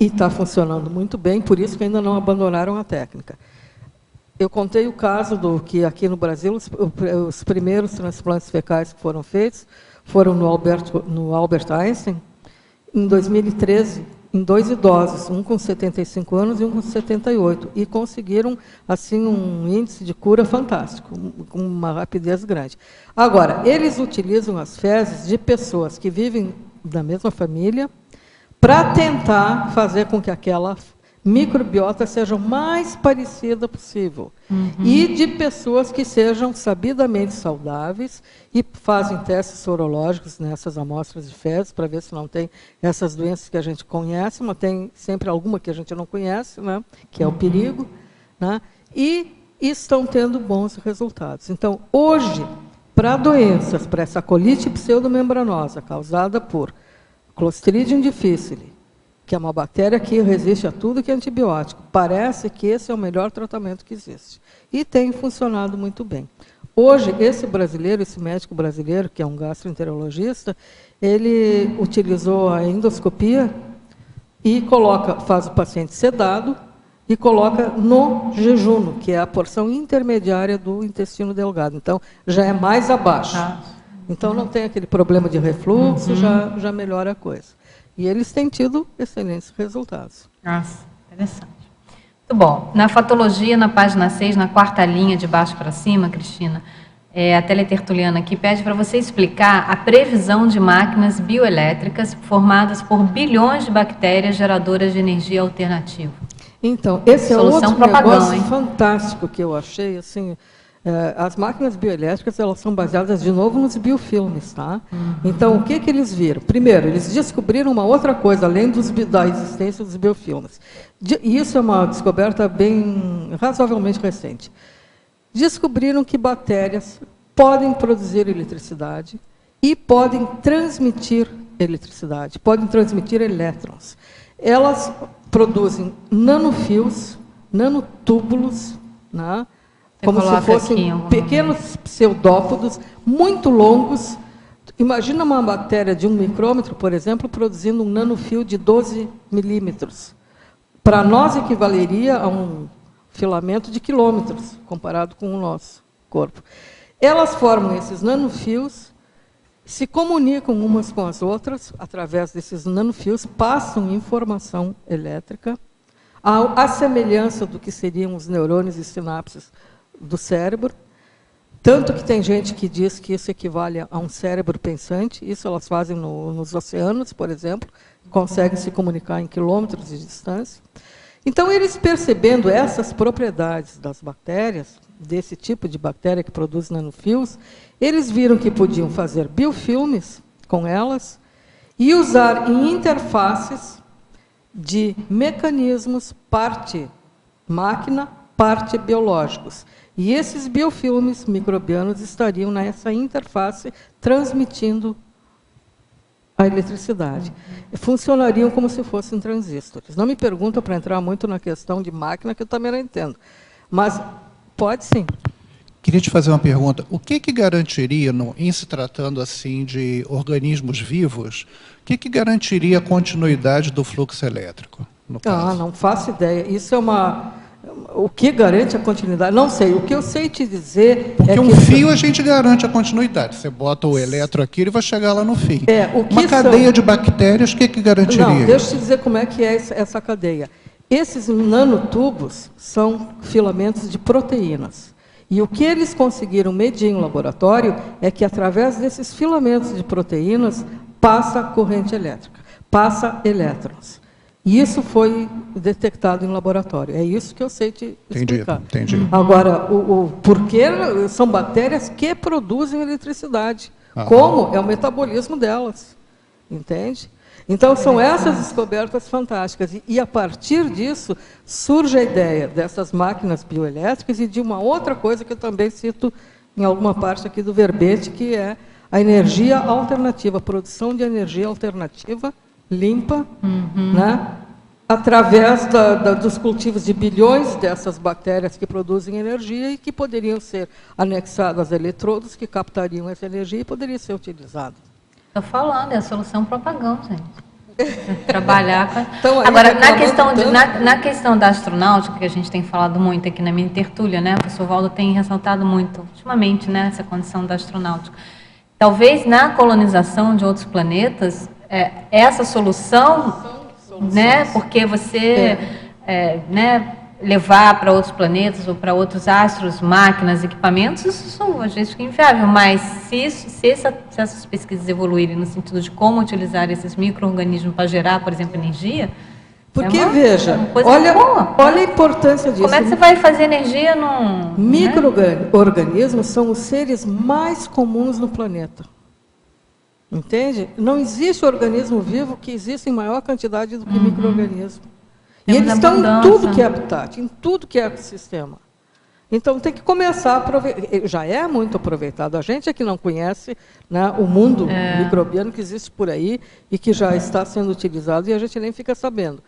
Speaker 1: e está funcionando muito bem, por isso que ainda não abandonaram a técnica. Eu contei o caso do que aqui no Brasil, os primeiros transplantes fecais que foram feitos foram no Albert Einstein, em 2013, em 2 idosos, um com 75 anos e um com 78, e conseguiram assim um índice de cura fantástico, com uma rapidez grande. Agora, eles utilizam as fezes de pessoas que vivem da mesma família para tentar fazer com que aquela microbiota seja o mais parecida possível. E de pessoas que sejam sabidamente saudáveis e fazem testes sorológicos nessas amostras de fezes para ver se não tem essas doenças que a gente conhece, mas tem sempre alguma que a gente não conhece, né, que é o perigo, né, e estão tendo bons resultados. Então, hoje, para doenças, para essa colite pseudomembranosa causada por Clostridium difficile, que é uma bactéria que resiste a tudo que é antibiótico. Parece que esse é o melhor tratamento que existe. E tem funcionado muito bem. Hoje, esse médico brasileiro, que é um gastroenterologista, ele utilizou a endoscopia e faz o paciente sedado e coloca no jejuno, que é a porção intermediária do intestino delgado. Então, já é mais abaixo. Então, não tem aquele problema de refluxo, já melhora a coisa. E eles têm tido excelentes resultados.
Speaker 2: Nossa, interessante. Muito bom. Na fatologia, na página 6, na quarta linha, de baixo para cima, Cristina, a teletertuliana aqui pede para você explicar a previsão de máquinas bioelétricas formadas por bilhões de bactérias geradoras de energia alternativa.
Speaker 1: Então, esse é outro negócio fantástico que eu achei, assim... as máquinas bioelétricas, elas são baseadas, de novo, nos biofilmes. Tá? Então, o que eles viram? Primeiro, eles descobriram uma outra coisa, além da existência dos biofilmes. E isso é uma descoberta bem razoavelmente recente. Descobriram que bactérias podem produzir eletricidade e podem transmitir eletricidade, podem transmitir elétrons. Elas produzem nanofios, nanotúbulos, né? Como se fossem pequenos pseudópodos muito longos. Imagina uma bactéria de 1 micrômetro, por exemplo, produzindo um nanofio de 12 milímetros. Para nós, equivaleria a um filamento de quilômetros, comparado com o nosso corpo. Elas formam esses nanofios, se comunicam umas com as outras, através desses nanofios, passam informação elétrica, à semelhança do que seriam os neurônios e sinapses do cérebro, tanto que tem gente que diz que isso equivale a um cérebro pensante. Isso elas fazem nos oceanos, por exemplo, conseguem se comunicar em quilômetros de distância. Então, eles percebendo essas propriedades das bactérias, desse tipo de bactéria que produz nanofios, eles viram que podiam fazer biofilmes com elas e usar em interfaces de mecanismos, parte máquina, parte biológicos. E esses biofilmes microbianos estariam nessa interface transmitindo a eletricidade. Funcionariam como se fossem transistores. Não me pergunta para entrar muito na questão de máquina, que eu também não entendo. Mas pode sim.
Speaker 6: Queria te fazer uma pergunta. O que garantiria, em se tratando assim de organismos vivos, o que garantiria a continuidade do fluxo elétrico? No caso?
Speaker 1: Não faço ideia. Isso é uma... O que garante a continuidade? Não sei. O que eu sei te dizer
Speaker 6: porque um fio a gente garante a continuidade. Você bota o elétron aqui, ele vai chegar lá no fim. Uma cadeia de bactérias, o que garantiria?
Speaker 1: Não, deixa eu te dizer como é que é essa cadeia. Esses nanotubos são filamentos de proteínas. E o que eles conseguiram medir em laboratório é que, através desses filamentos de proteínas, passa corrente elétrica, passa elétrons. E isso foi detectado em laboratório. É isso que eu sei te explicar.
Speaker 6: Entendi.
Speaker 1: Agora, o porquê são bactérias que produzem eletricidade. Como é o metabolismo delas. Entende? Então, são essas descobertas fantásticas. E, a partir disso, surge a ideia dessas máquinas bioelétricas e de uma outra coisa que eu também cito em alguma parte aqui do verbete, que é a energia alternativa, a produção de energia alternativa, limpa, né, através dos cultivos de bilhões dessas bactérias que produzem energia e que poderiam ser anexadas a eletrodos que captariam essa energia e poderiam ser utilizados.
Speaker 2: Estou falando, é a solução propaganda, gente. Trabalhar com...
Speaker 1: Então,
Speaker 2: agora, na questão da astronáutica, que a gente tem falado muito aqui na minha tertúlia, né? O professor Valdo tem ressaltado muito, ultimamente, né, essa condição da astronáutica. Talvez na colonização de outros planetas, essa solução, né, porque você né, levar para outros planetas ou para outros astros, máquinas, equipamentos, isso às vezes fica inviável, mas se essas pesquisas evoluírem no sentido de como utilizar esses micro-organismos para gerar, por exemplo, energia...
Speaker 1: Porque, veja, olha a importância disso.
Speaker 2: Como é que você vai fazer energia num...
Speaker 1: Micro-organismos são os seres mais comuns no planeta. Entende? Não existe organismo vivo que exista em maior quantidade do que micro-organismo. E eles estão em tudo que é habitat, em tudo que é ecossistema. Então, tem que começar a aproveitar. Já é muito aproveitado. A gente é que não conhece, né, o mundo microbiano que existe por aí e que já está sendo utilizado e a gente nem fica sabendo.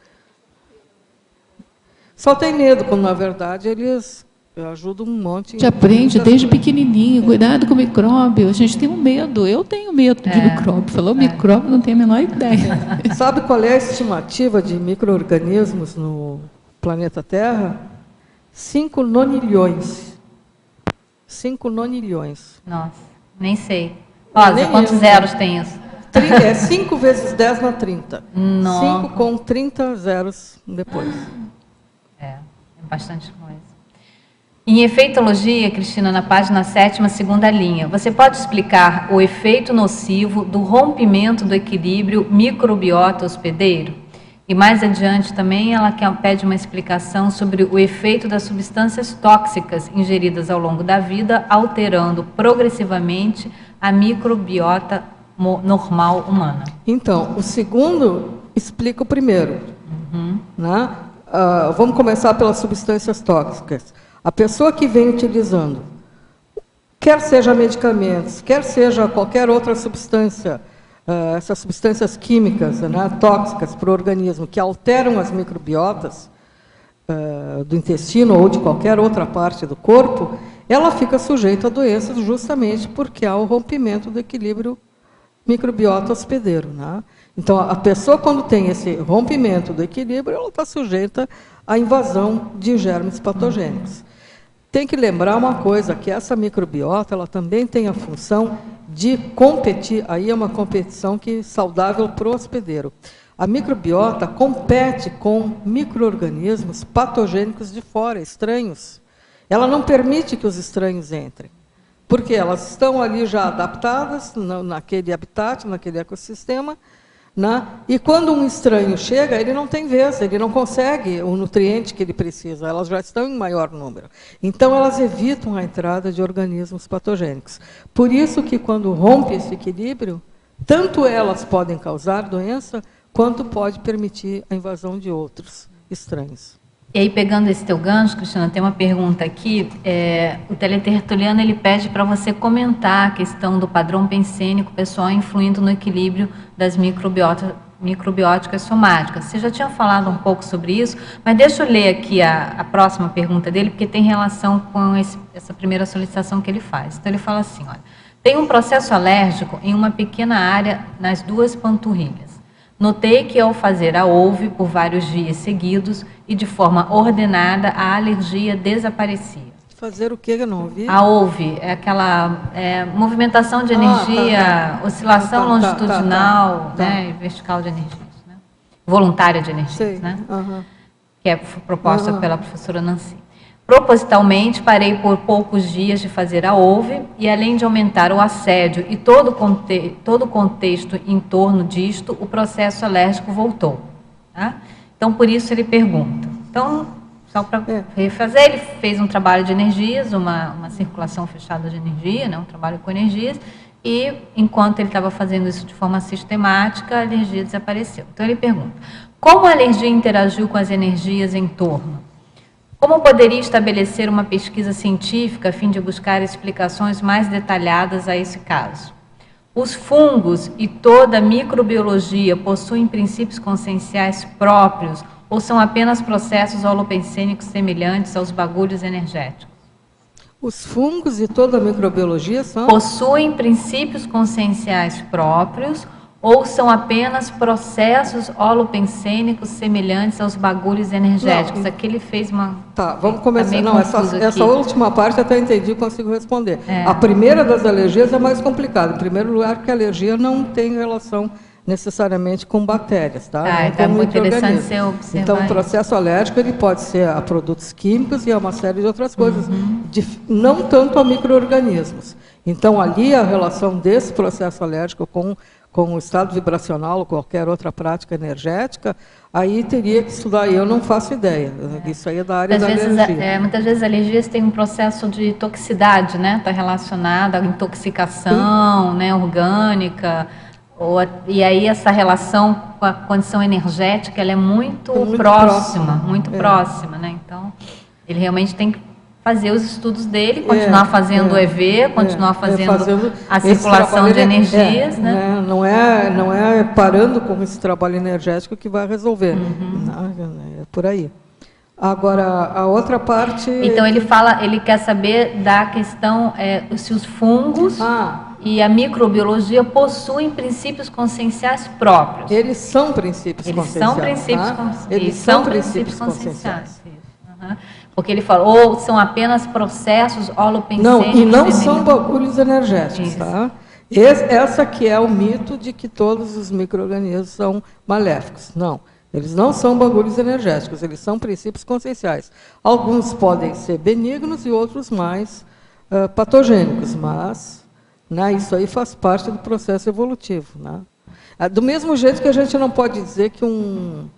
Speaker 1: Só tem medo, quando, na verdade, eles ajudam um monte.
Speaker 3: A gente aprende desde pequenininho, cuidado com o micróbio. A gente tem um medo. Eu tenho medo de micróbio. Falou micróbio, não tenho a menor ideia.
Speaker 1: Sabe qual é a estimativa de micro-organismos no planeta Terra? 5 nonilhões. 5 nonilhões.
Speaker 2: Nossa, nem sei. Rosa, quantos zeros tem isso?
Speaker 1: 5 vezes 10 na 30. 5 com 30 zeros depois.
Speaker 2: É bastante coisa. Em efeitologia, Cristina, na página 7ª, segunda linha, você pode explicar o efeito nocivo do rompimento do equilíbrio microbiota hospedeiro? E mais adiante também ela pede uma explicação sobre o efeito das substâncias tóxicas ingeridas ao longo da vida, alterando progressivamente a microbiota normal humana.
Speaker 1: Então, o segundo explica o primeiro. Né? Vamos começar pelas substâncias tóxicas. A pessoa que vem utilizando, quer seja medicamentos, quer seja qualquer outra substância, essas substâncias químicas, né, tóxicas para o organismo, que alteram as microbiotas do intestino ou de qualquer outra parte do corpo, ela fica sujeita a doenças justamente porque há o rompimento do equilíbrio microbiota hospedeiro. Né? Então, a pessoa, quando tem esse rompimento do equilíbrio, ela está sujeita à invasão de germes patogênicos. Tem que lembrar uma coisa, que essa microbiota ela também tem a função de competir, aí é uma competição que saudável para o hospedeiro. A microbiota compete com micro-organismos patogênicos de fora, estranhos. Ela não permite que os estranhos entrem, porque elas estão ali já adaptadas naquele habitat, naquele ecossistema, né? E quando um estranho chega, ele não tem vez, ele não consegue o nutriente que ele precisa, elas já estão em maior número. Então, elas evitam a entrada de organismos patogênicos. Por isso que, quando rompe esse equilíbrio, tanto elas podem causar doença, quanto pode permitir a invasão de outros estranhos.
Speaker 2: E aí, pegando esse teu gancho, Cristina, tem uma pergunta aqui. O teletertuliano ele pede para você comentar a questão do padrão pensênico pessoal influindo no equilíbrio das microbióticas somáticas. Você já tinha falado um pouco sobre isso, mas deixa eu ler aqui a próxima pergunta dele, porque tem relação com essa primeira solicitação que ele faz. Então, ele fala assim, olha, tem um processo alérgico em uma pequena área nas 2 panturrilhas. Notei que, ao fazer a ouve por vários dias seguidos e de forma ordenada, a alergia desaparecia.
Speaker 1: Fazer o que eu não ouvi?
Speaker 2: A ouve é aquela movimentação de energia, oscilação longitudinal, né, vertical de energias, né? Voluntária de energias. Né? que é proposta pela professora Nancy. Propositalmente, parei por poucos dias de fazer a ouve e, além de aumentar o assédio e todo o contexto em torno disto, o processo alérgico voltou. Tá? Então, por isso ele pergunta. Então, só para refazer, ele fez um trabalho de energias, uma circulação fechada de energia, né, um trabalho com energias, e enquanto ele estava fazendo isso de forma sistemática, a alergia desapareceu. Então, ele pergunta, como a alergia interagiu com as energias em torno? Como poderia estabelecer uma pesquisa científica a fim de buscar explicações mais detalhadas a esse caso? Os fungos e toda a microbiologia possuem princípios conscienciais próprios ou são apenas processos holopensênicos semelhantes aos bagulhos energéticos?
Speaker 1: Os fungos e toda a microbiologia
Speaker 2: possuem princípios conscienciais próprios ou são apenas processos holopensênicos semelhantes aos bagulhos energéticos?
Speaker 1: Não.
Speaker 2: Aqui ele fez uma...
Speaker 1: Tá, vamos começar. Não, essa última parte até entendi e consigo responder. A primeira das alergias é mais complicada. Em primeiro lugar, porque a alergia não tem relação necessariamente com bactérias, tá?
Speaker 2: Então é muito interessante você observar.
Speaker 1: Então, o processo alérgico ele pode ser a produtos químicos e a uma série de outras coisas, não tanto a micro-organismos. Então, ali a relação desse processo alérgico com o estado vibracional ou qualquer outra prática energética, aí teria que estudar, eu não faço ideia. Isso aí é da área da alergia.
Speaker 2: Muitas vezes alergias têm um processo de toxicidade, né? Está relacionada à intoxicação, né, orgânica, e aí essa relação com a condição energética, ela é muito próxima, né? Então, ele realmente tem que fazer os estudos dele, continuar fazendo o EV, continuar fazendo a circulação de energias, né?
Speaker 1: Não é parando com esse trabalho energético que vai resolver. É por aí. Agora, a outra parte...
Speaker 2: Então, ele quer saber da questão se os fungos e a microbiologia possuem princípios conscienciais próprios.
Speaker 1: Eles são princípios conscienciais.
Speaker 2: Eles são princípios conscienciais. Porque ele falou, ou são apenas processos holopensênicos.
Speaker 1: Não, e não são bagulhos energéticos, tá? Essa que é o mito de que todos os micro-organismos são maléficos. Não, eles não são bagulhos energéticos, eles são princípios conscienciais. Alguns podem ser benignos e outros mais patogênicos, mas isso aí faz parte do processo evolutivo. Né? Do mesmo jeito que a gente não pode dizer que um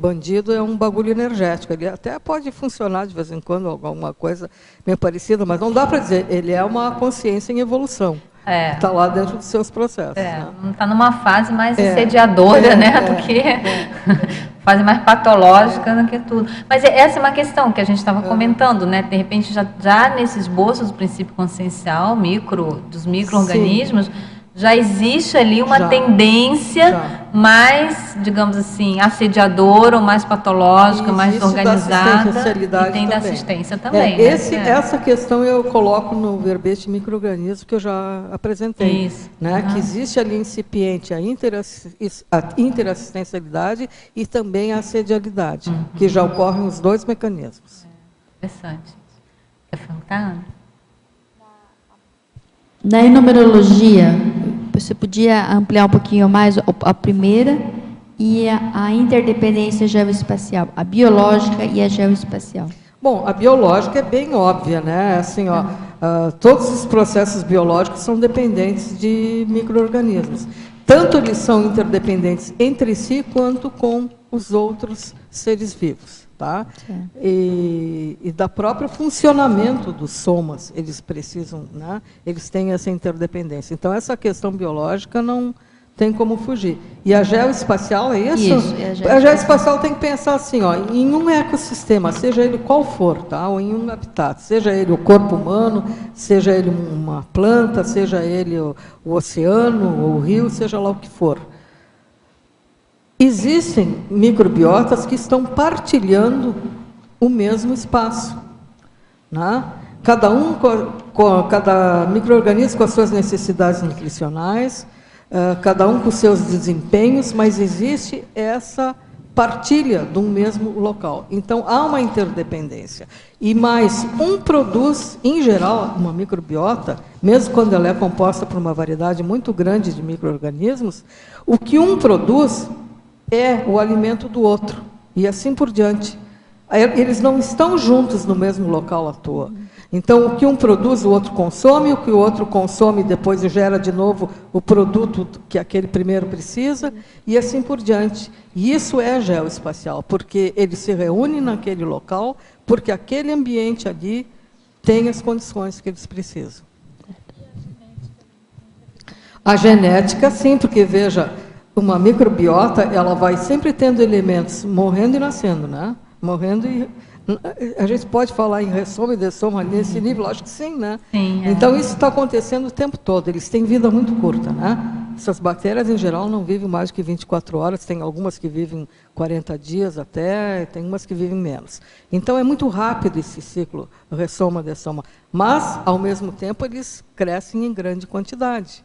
Speaker 1: bandido é um bagulho energético. Ele até pode funcionar de vez em quando, alguma coisa meio parecida, mas não dá para dizer. Ele é uma consciência em evolução. Está lá dentro dos seus processos.
Speaker 2: Não está numa fase mais assediadora, do que fase mais patológica do que tudo. Mas essa é uma questão que a gente estava comentando, né? De repente, já nesse esboço do princípio consciencial dos micro-organismos, já existe ali uma tendência mais, digamos assim, assediadora ou mais patológica, mais organizada, e tem da assistência também.
Speaker 1: Essa questão eu coloco no verbete micro-organismo que eu já apresentei. Que existe ali incipiente a interassistencialidade e também a assedialidade, que já ocorrem os dois mecanismos.
Speaker 2: Interessante. Quer perguntar, Ana?
Speaker 7: Na numerologia, você podia ampliar um pouquinho mais a primeira e a interdependência geoespacial, a biológica e a geoespacial?
Speaker 1: Bom, a biológica é bem óbvia, né? Assim, todos os processos biológicos são dependentes de micro-organismos. Tanto eles são interdependentes entre si, quanto com os outros seres vivos. Tá? E da próprio funcionamento dos somas, eles precisam, eles têm essa interdependência. Então, essa questão biológica não tem como fugir. E a geoespacial é isso? A geoespacial tem que pensar assim, em um ecossistema, seja ele qual for, tá? Ou em um habitat, seja ele o corpo humano, seja ele uma planta, seja ele o oceano, ou o rio, seja lá o que for. Existem microbiotas que estão partilhando o mesmo espaço. Cada micro-organismo com as suas necessidades nutricionais, cada um com seus desempenhos, mas existe essa partilha de um mesmo local. Então, há uma interdependência. E mais, um produz, em geral, uma microbiota, mesmo quando ela é composta por uma variedade muito grande de micro-organismos, o que um produz é o alimento do outro. e assim por diante. Eles não estão juntos no mesmo local à toa. Então, o que um produz, o outro consome, o que o outro consome, depois gera de novo o produto que aquele primeiro precisa, e assim por diante. E isso é geoespacial, porque eles se reúnem naquele local, porque aquele ambiente ali tem as condições que eles precisam. A genética, sim, porque, veja, uma microbiota, ela vai sempre tendo elementos morrendo e nascendo, né? Morrendo e... A gente pode falar em ressoma e dessoma nesse nível? Acho que sim, né?
Speaker 2: Sim,
Speaker 1: Então, isso está acontecendo o tempo todo. Eles têm vida muito curta, né? Essas bactérias, em geral, não vivem mais do que 24 horas. Tem algumas que vivem 40 dias até, tem umas que vivem menos. Então, é muito rápido esse ciclo ressoma, dessoma. Mas, ao mesmo tempo, eles crescem em grande quantidade.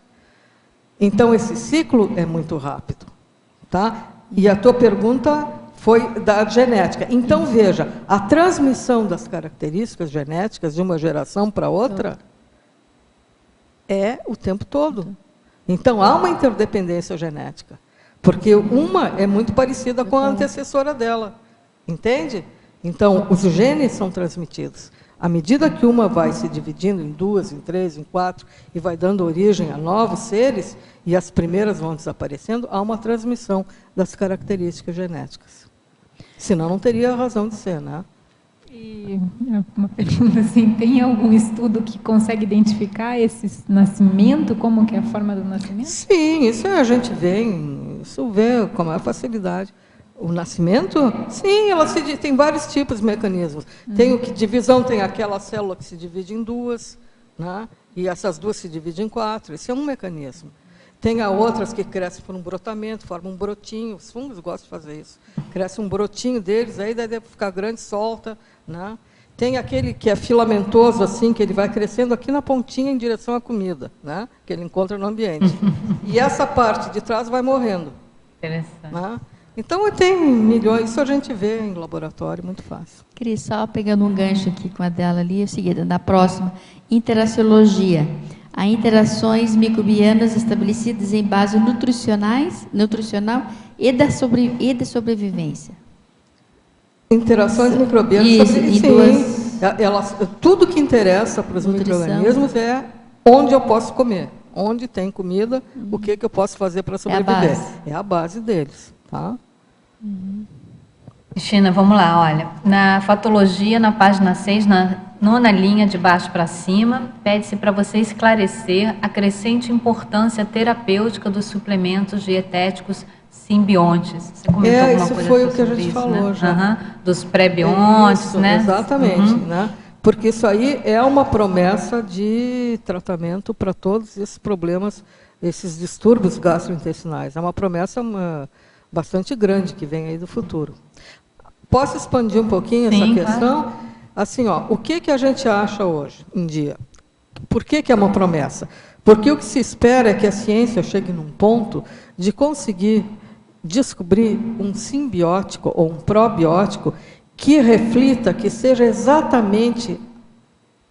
Speaker 1: Então, esse ciclo é muito rápido. Tá? E a tua pergunta foi da genética. Então, veja, a transmissão das características genéticas de uma geração para outra é o tempo todo. Então, há uma interdependência genética, porque uma é muito parecida com a antecessora dela. Entende? Então, os genes são transmitidos. À medida que uma vai se dividindo em 2, em 3, em 4, e vai dando origem a novos seres, e as primeiras vão desaparecendo, há uma transmissão das características genéticas. Senão não teria razão de ser, né?
Speaker 8: E uma pergunta assim, tem algum estudo que consegue identificar esse nascimento, como que é a forma do nascimento?
Speaker 1: Sim, isso a gente vê, isso vê com a maior facilidade. O nascimento, sim, tem vários tipos de mecanismos. Tem o que divisão, tem aquela célula que se divide em duas, né? E essas duas se dividem em 4, esse é um mecanismo. Tem outras que crescem por um brotamento, formam um brotinho, os fungos gostam de fazer isso. Cresce um brotinho deles, aí deve ficar grande, solta, né? Tem aquele que é filamentoso, assim, que ele vai crescendo aqui na pontinha em direção à comida, né? Que ele encontra no ambiente. E essa parte de trás vai morrendo.
Speaker 2: Interessante.
Speaker 1: Né? Então, tem milhões, isso a gente vê em laboratório, muito fácil.
Speaker 7: Cris, só pegando um gancho aqui com a dela ali, é o seguinte, na próxima, interaciologia. Há interações microbianas estabelecidas em base nutricional e de sobrevivência.
Speaker 1: Interações microbianas tudo que interessa para os micro-organismos é onde eu posso comer, onde tem comida, o que eu posso fazer para sobreviver. É a base deles. Tá?
Speaker 2: Cristina, vamos lá, olha. Na fatologia, na página 6, na 9ª linha, de baixo para cima, pede-se para você esclarecer a crescente importância terapêutica dos suplementos dietéticos simbiontes. Você comentou alguma coisa
Speaker 1: foi o que a
Speaker 2: sobre
Speaker 1: gente
Speaker 2: isso,
Speaker 1: falou
Speaker 2: né?
Speaker 1: já.
Speaker 2: Dos pré-biontes, né?
Speaker 1: Exatamente, né? Porque isso aí é uma promessa de tratamento para todos esses problemas, esses distúrbios gastrointestinais. É uma promessa bastante grande que vem aí do futuro. Posso expandir um pouquinho essa questão? Claro. Assim, o que a gente acha hoje em dia? Por que é uma promessa? Porque o que se espera é que a ciência chegue num ponto de conseguir descobrir um simbiótico ou um probiótico que reflita, que seja exatamente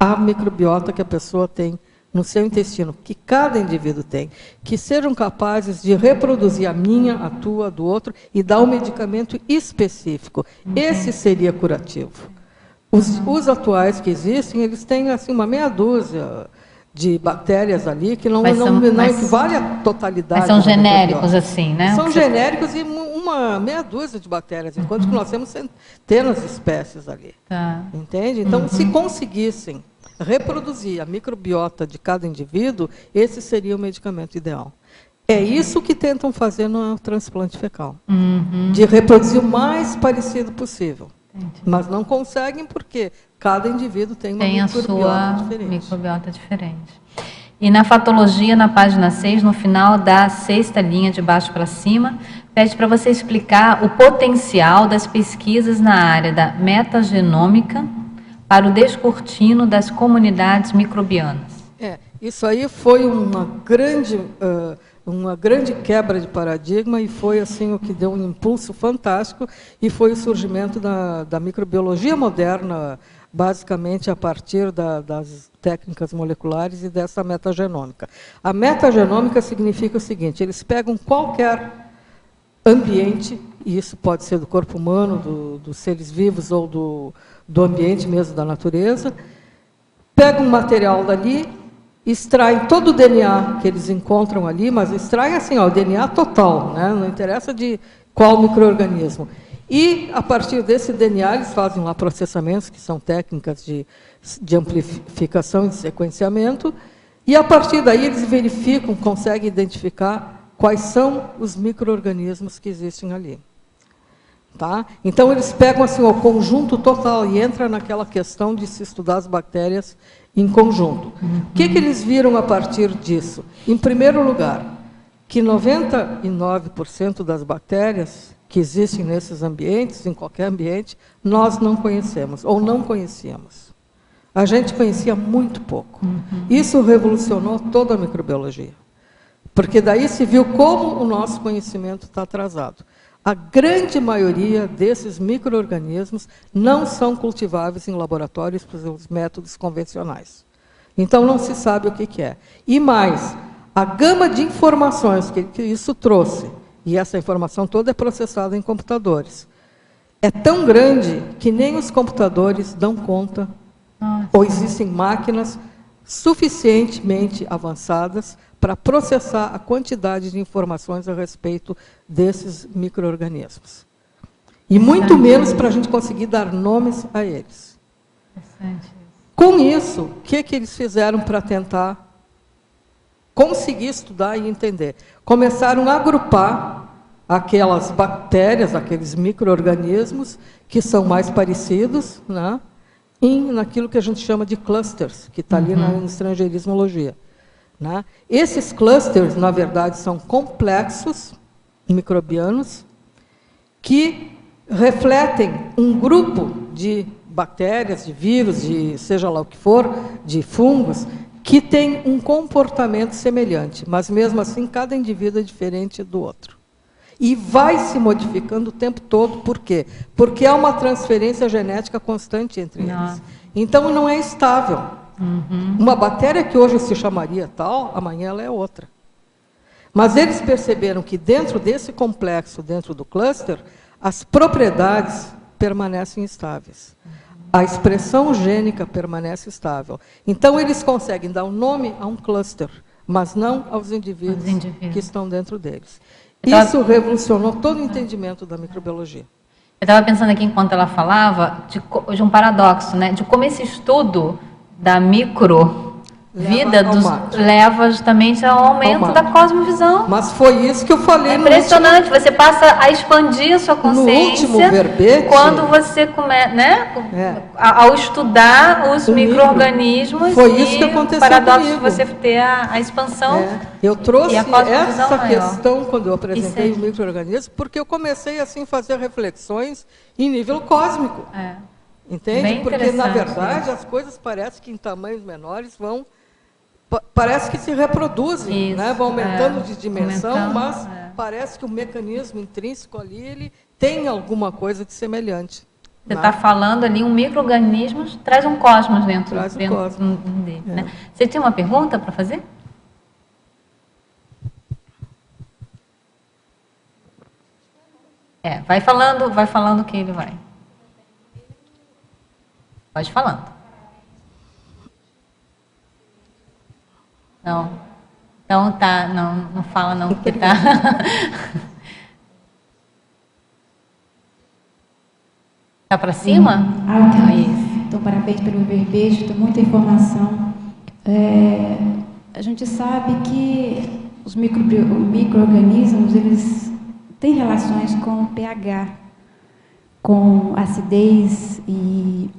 Speaker 1: a microbiota que a pessoa tem no seu intestino, que cada indivíduo tem, que sejam capazes de reproduzir a minha, a tua, a do outro, e dar um medicamento específico. Esse seria curativo. Os atuais que existem, eles têm assim, uma meia dúzia de bactérias ali, que não equivale à totalidade.
Speaker 2: Mas são genéricos, assim, né?
Speaker 1: São genéricos e uma meia dúzia de bactérias, enquanto que nós temos centenas de espécies ali.
Speaker 2: Tá.
Speaker 1: Entende? Então, se conseguissem reproduzir a microbiota de cada indivíduo, esse seria o medicamento ideal. É isso que tentam fazer no transplante fecal, de reproduzir o mais parecido possível. Entendi. Mas não conseguem porque cada indivíduo tem uma
Speaker 2: microbiota diferente. E na fatologia, na página 6, no final da 6ª linha, de baixo para cima, pede para você explicar o potencial das pesquisas na área da metagenômica para o descortino das comunidades microbianas.
Speaker 1: Isso aí foi uma grande quebra de paradigma e foi assim o que deu um impulso fantástico e foi o surgimento da microbiologia moderna, basicamente a partir das técnicas moleculares e dessa metagenômica. A metagenômica significa o seguinte: eles pegam qualquer ambiente, e isso pode ser do corpo humano, dos seres vivos ou do ambiente mesmo, da natureza, pegam um material dali, extraem todo o DNA que eles encontram ali, mas extraem assim, o DNA total, né? Não interessa de qual micro-organismo. E, a partir desse DNA, eles fazem lá processamentos, que são técnicas de amplificação e de sequenciamento, e, a partir daí, eles verificam, conseguem identificar quais são os micro-organismos que existem ali. Tá? Então, eles pegam assim, o conjunto total e entra naquela questão de se estudar as bactérias em conjunto. O que eles viram a partir disso? Em primeiro lugar, que 99% das bactérias que existem nesses ambientes, em qualquer ambiente, nós não conhecemos, ou não conhecíamos. A gente conhecia muito pouco. Isso revolucionou toda a microbiologia. Porque daí se viu como o nosso conhecimento está atrasado. A grande maioria desses micro-organismos não são cultiváveis em laboratórios pelos métodos convencionais. Então, não se sabe o que é. E mais, a gama de informações que isso trouxe, e essa informação toda é processada em computadores, é tão grande que nem os computadores dão conta, ou existem máquinas suficientemente avançadas para processar a quantidade de informações a respeito desses micro-organismos. E muito menos para a gente conseguir dar nomes a eles. Com isso, o que eles fizeram para tentar conseguir estudar e entender? Começaram a agrupar aquelas bactérias, aqueles micro-organismos que são mais parecidos, né, naquilo que a gente chama de clusters, que está ali na estrangeirismologia. Né? Esses clusters, na verdade, são complexos microbianos que refletem um grupo de bactérias, de vírus, de seja lá o que for, de fungos, que tem um comportamento semelhante, mas mesmo assim cada indivíduo é diferente do outro. E vai se modificando o tempo todo. Por quê? Porque há uma transferência genética constante entre eles. Então não é estável. Uma bactéria que hoje se chamaria tal, amanhã ela é outra. Mas eles perceberam que dentro desse complexo, dentro do cluster, as propriedades permanecem estáveis. A expressão gênica permanece estável. Então, eles conseguem dar um nome a um cluster, mas não aos indivíduos que estão dentro deles. Isso revolucionou todo o entendimento da microbiologia.
Speaker 2: Eu estava pensando aqui, enquanto ela falava, de um paradoxo, né? De como esse estudo da micro-vida leva justamente ao aumento da cosmovisão.
Speaker 1: Mas foi isso que eu falei.
Speaker 2: É impressionante, você passa a expandir a sua consciência
Speaker 1: no último verbete,
Speaker 2: quando você começa, né? Ao estudar os micro-organismos.
Speaker 1: Foi isso que aconteceu
Speaker 2: o paradoxo
Speaker 1: comigo.
Speaker 2: de você ter a expansão.
Speaker 1: Eu trouxe essa
Speaker 2: maior.
Speaker 1: questão quando eu apresentei o micro-organismo, porque eu comecei assim a fazer reflexões em nível cósmico. Entende? Porque, na verdade, as coisas parecem que em tamanhos menores parece que se reproduzem, né? Vão aumentando de dimensão, mas parece que o mecanismo intrínseco ali, ele tem alguma coisa de semelhante.
Speaker 2: Você está falando ali, um micro-organismo traz um cosmos dentro dele. Né? Você tinha uma pergunta para fazer? Vai falando que ele vai. Pode ir falando. Não. Então tá, não fala não, porque tá. Tá para cima?
Speaker 9: Então, parabéns pelo verbete, tem muita informação. A gente sabe que os micro-organismos, eles têm relações com o pH, com acidez e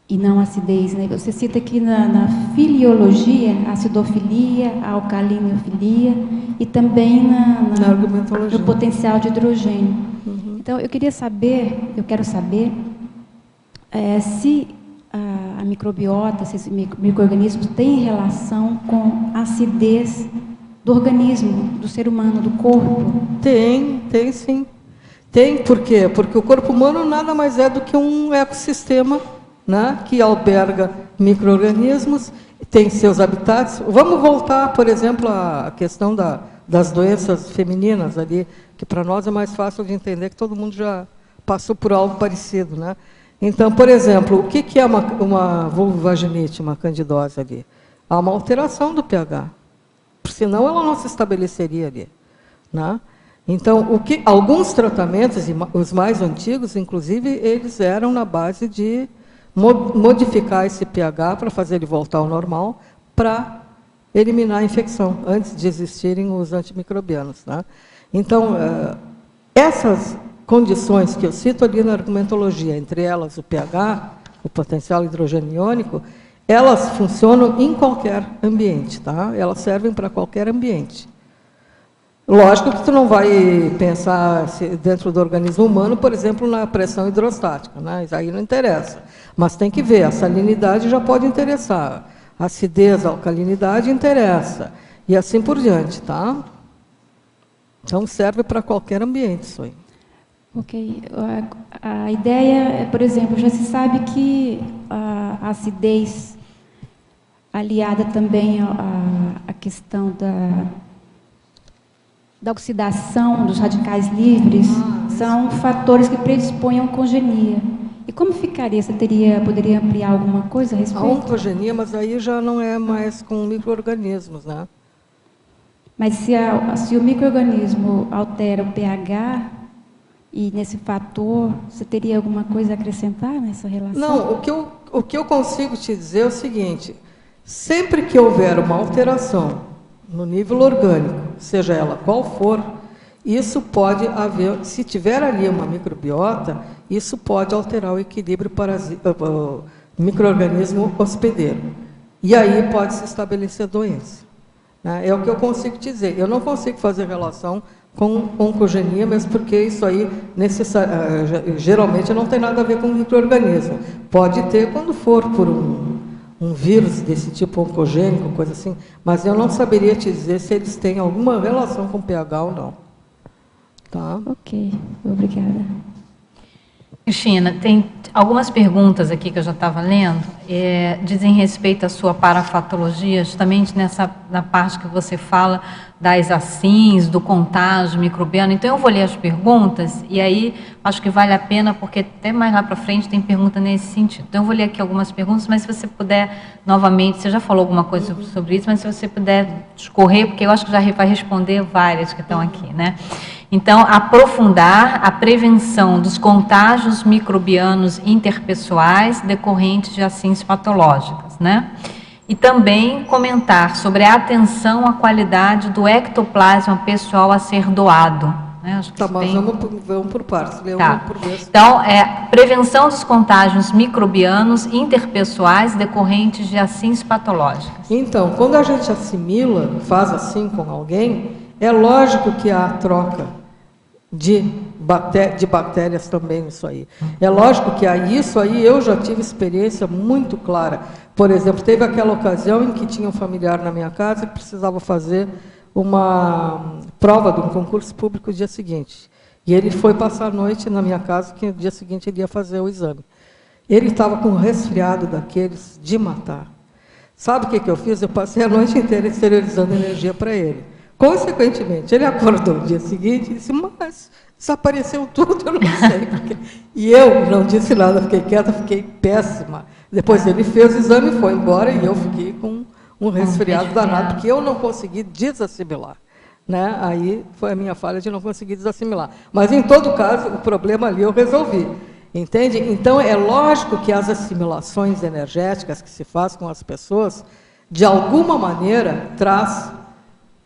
Speaker 9: não acidez, né? Você cita aqui na filiologia, acidofilia, alcalinofilia e também no potencial de hidrogênio. Então, eu quero saber se a microbiota, se esses micro-organismos têm relação com a acidez do organismo, do ser humano, do corpo.
Speaker 1: Tem sim. Tem, por quê? Porque o corpo humano nada mais é do que um ecossistema, né, que alberga micro-organismos, tem seus habitats. Vamos voltar, por exemplo, à questão das doenças femininas ali, que para nós é mais fácil de entender, que todo mundo já passou por algo parecido, né? Então, por exemplo, o que é uma vulvovaginite, uma candidose ali? Há uma alteração do pH, senão ela não se estabeleceria ali, né? Então, alguns tratamentos, e os mais antigos, inclusive, eles eram na base de modificar esse pH para fazer ele voltar ao normal, para eliminar a infecção, antes de existirem os antimicrobianos, né? Então, essas condições que eu cito ali na argumentologia, entre elas o pH, o potencial hidrogênio iônico, elas funcionam em qualquer ambiente, tá? Elas servem para qualquer ambiente. Lógico que tu não vai pensar dentro do organismo humano, por exemplo, na pressão hidrostática, né? Isso aí não interessa. Mas tem que ver, a salinidade já pode interessar, a acidez, a alcalinidade interessa, e assim por diante, tá? Então serve para qualquer ambiente isso aí.
Speaker 9: Ok. A ideia, por exemplo, já se sabe que a acidez aliada também à questão da oxidação dos radicais livres são fatores que predispõem à oncogenia. E como ficaria? Você poderia ampliar alguma coisa a respeito?
Speaker 1: A oncogenia, mas aí já não é mais com micro-organismos, né?
Speaker 9: Mas se o micro-organismo altera o pH, e nesse fator, você teria alguma coisa a acrescentar nessa relação?
Speaker 1: Não, o que eu consigo te dizer é o seguinte: sempre que houver uma alteração no nível orgânico, seja ela qual for, isso pode haver, se tiver ali uma microbiota, isso pode alterar o equilíbrio micro-organismo hospedeiro. E aí pode se estabelecer doença, né? É o que eu consigo te dizer. Eu não consigo fazer relação com oncogenia, mesmo porque isso aí geralmente não tem nada a ver com micro-organismo. Pode ter quando for por um vírus desse tipo oncogênico, coisa assim, mas eu não saberia te dizer se eles têm alguma relação com pH ou não. Tá?
Speaker 9: Ok, obrigada.
Speaker 2: Cristina, tem algumas perguntas aqui que eu já estava lendo, dizem respeito à sua parafatologia, justamente na parte que você fala das ACINs, do contágio microbiano. Então, eu vou ler as perguntas, e aí acho que vale a pena, porque até mais lá para frente tem pergunta nesse sentido. Então, eu vou ler aqui algumas perguntas, mas se você puder, novamente, você já falou alguma coisa sobre isso, mas se você puder discorrer, porque eu acho que já vai responder várias que estão aqui, né? Então, aprofundar a prevenção dos contágios microbianos interpessoais decorrentes de ACINs patológicas, né? E também comentar sobre a atenção à qualidade do ectoplasma pessoal a ser doado. Né? Acho que
Speaker 1: tá, mas vamos por partes, ler
Speaker 2: tá.
Speaker 1: uma por vez.
Speaker 2: Então, prevenção dos contágios microbianos interpessoais decorrentes de ACINs patológicas.
Speaker 1: Então, quando a gente assimila, faz assim com alguém, é lógico que há troca de bactérias também nisso aí. É lógico que isso aí eu já tive experiência muito clara. Por exemplo, teve aquela ocasião em que tinha um familiar na minha casa que precisava fazer uma prova de um concurso público no dia seguinte. E ele foi passar a noite na minha casa, que no dia seguinte ele ia fazer o exame. Ele estava com um resfriado daqueles de matar. Sabe o que eu fiz? Eu passei a noite inteira exteriorizando energia para ele. Consequentemente, ele acordou no dia seguinte e disse, mas desapareceu tudo, eu não sei porque. E eu não disse nada, fiquei quieta, fiquei péssima. Depois ele fez o exame e foi embora, e eu fiquei com um resfriado danado, porque eu não consegui desassimilar. Né? Aí foi a minha falha de não conseguir desassimilar. Mas, em todo caso, o problema ali eu resolvi. Entende? Então, é lógico que as assimilações energéticas que se faz com as pessoas, de alguma maneira, traz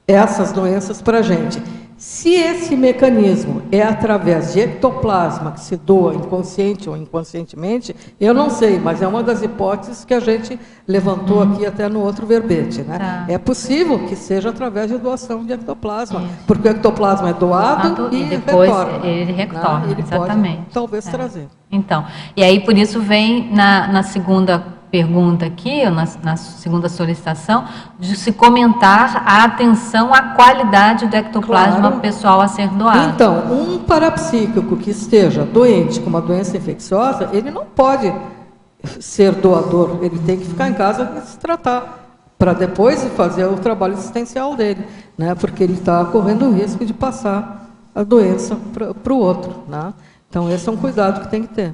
Speaker 1: essas doenças para a gente. Se esse mecanismo é através de ectoplasma que se doa inconsciente ou inconscientemente, eu não sei, mas é uma das hipóteses que a gente levantou aqui até no outro verbete. Né? Tá. É possível que seja através de doação de ectoplasma, porque o ectoplasma é doado e depois retorna.
Speaker 2: Ele retorna, né? Ele exatamente.
Speaker 1: Pode, talvez trazer.
Speaker 2: Então, e aí por isso vem na segunda pergunta aqui, na segunda solicitação, de se comentar a atenção à qualidade do ectoplasma pessoal a ser doado.
Speaker 1: Então, um parapsíquico que esteja doente com uma doença infecciosa, ele não pode ser doador, ele tem que ficar em casa e se tratar. para depois fazer o trabalho assistencial dele, né? Porque ele está correndo o risco de passar a doença para o outro, né? Então, esse é um cuidado que tem que ter.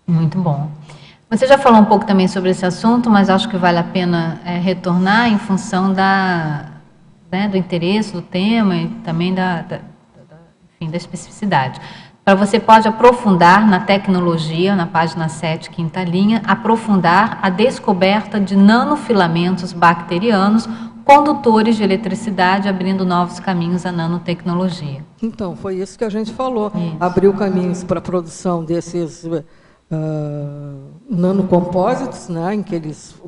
Speaker 2: Muito bom. Você já falou um pouco também sobre esse assunto, mas acho que vale a pena retornar em função do interesse do tema e também enfim, da especificidade. Você pode aprofundar na tecnologia, na página 7, quinta linha, aprofundar a descoberta de nanofilamentos bacterianos condutores de eletricidade, abrindo novos caminhos à nanotecnologia.
Speaker 1: Então, foi isso que a gente falou.
Speaker 2: Isso.
Speaker 1: Abriu caminhos para a produção desses nanocompósitos, né, em que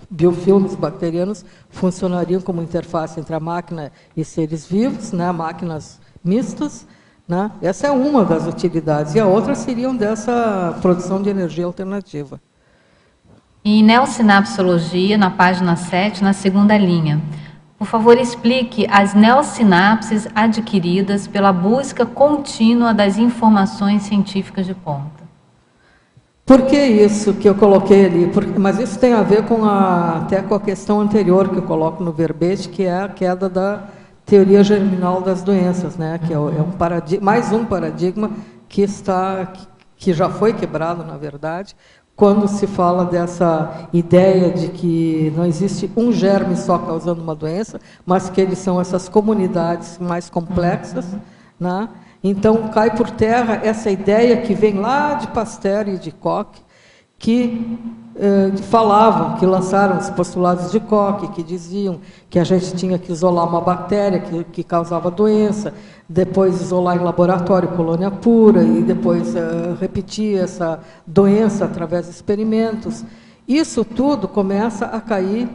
Speaker 1: biofilmes bacterianos funcionariam como interface entre a máquina e seres vivos, né, máquinas mistas. Né? Essa é uma das utilidades. E a outra seriam dessa produção de energia alternativa.
Speaker 2: E neossinapsologia, na página 7, na segunda linha. Por favor, explique as neossinapses adquiridas pela busca contínua das informações científicas de ponta.
Speaker 1: Por que isso que eu coloquei ali? Mas isso tem a ver até com a questão anterior que eu coloco no verbete, que é a queda da teoria germinal das doenças, né? Que é mais um paradigma que já foi quebrado, na verdade, quando se fala dessa ideia de que não existe um germe só causando uma doença, mas que eles são essas comunidades mais complexas, né? Então, cai por terra essa ideia que vem lá de Pasteur e de Koch, que falavam, que lançaram os postulados de Koch, que diziam que a gente tinha que isolar uma bactéria que causava doença, depois isolar em laboratório colônia pura, e depois repetir essa doença através de experimentos. Isso tudo começa a cair,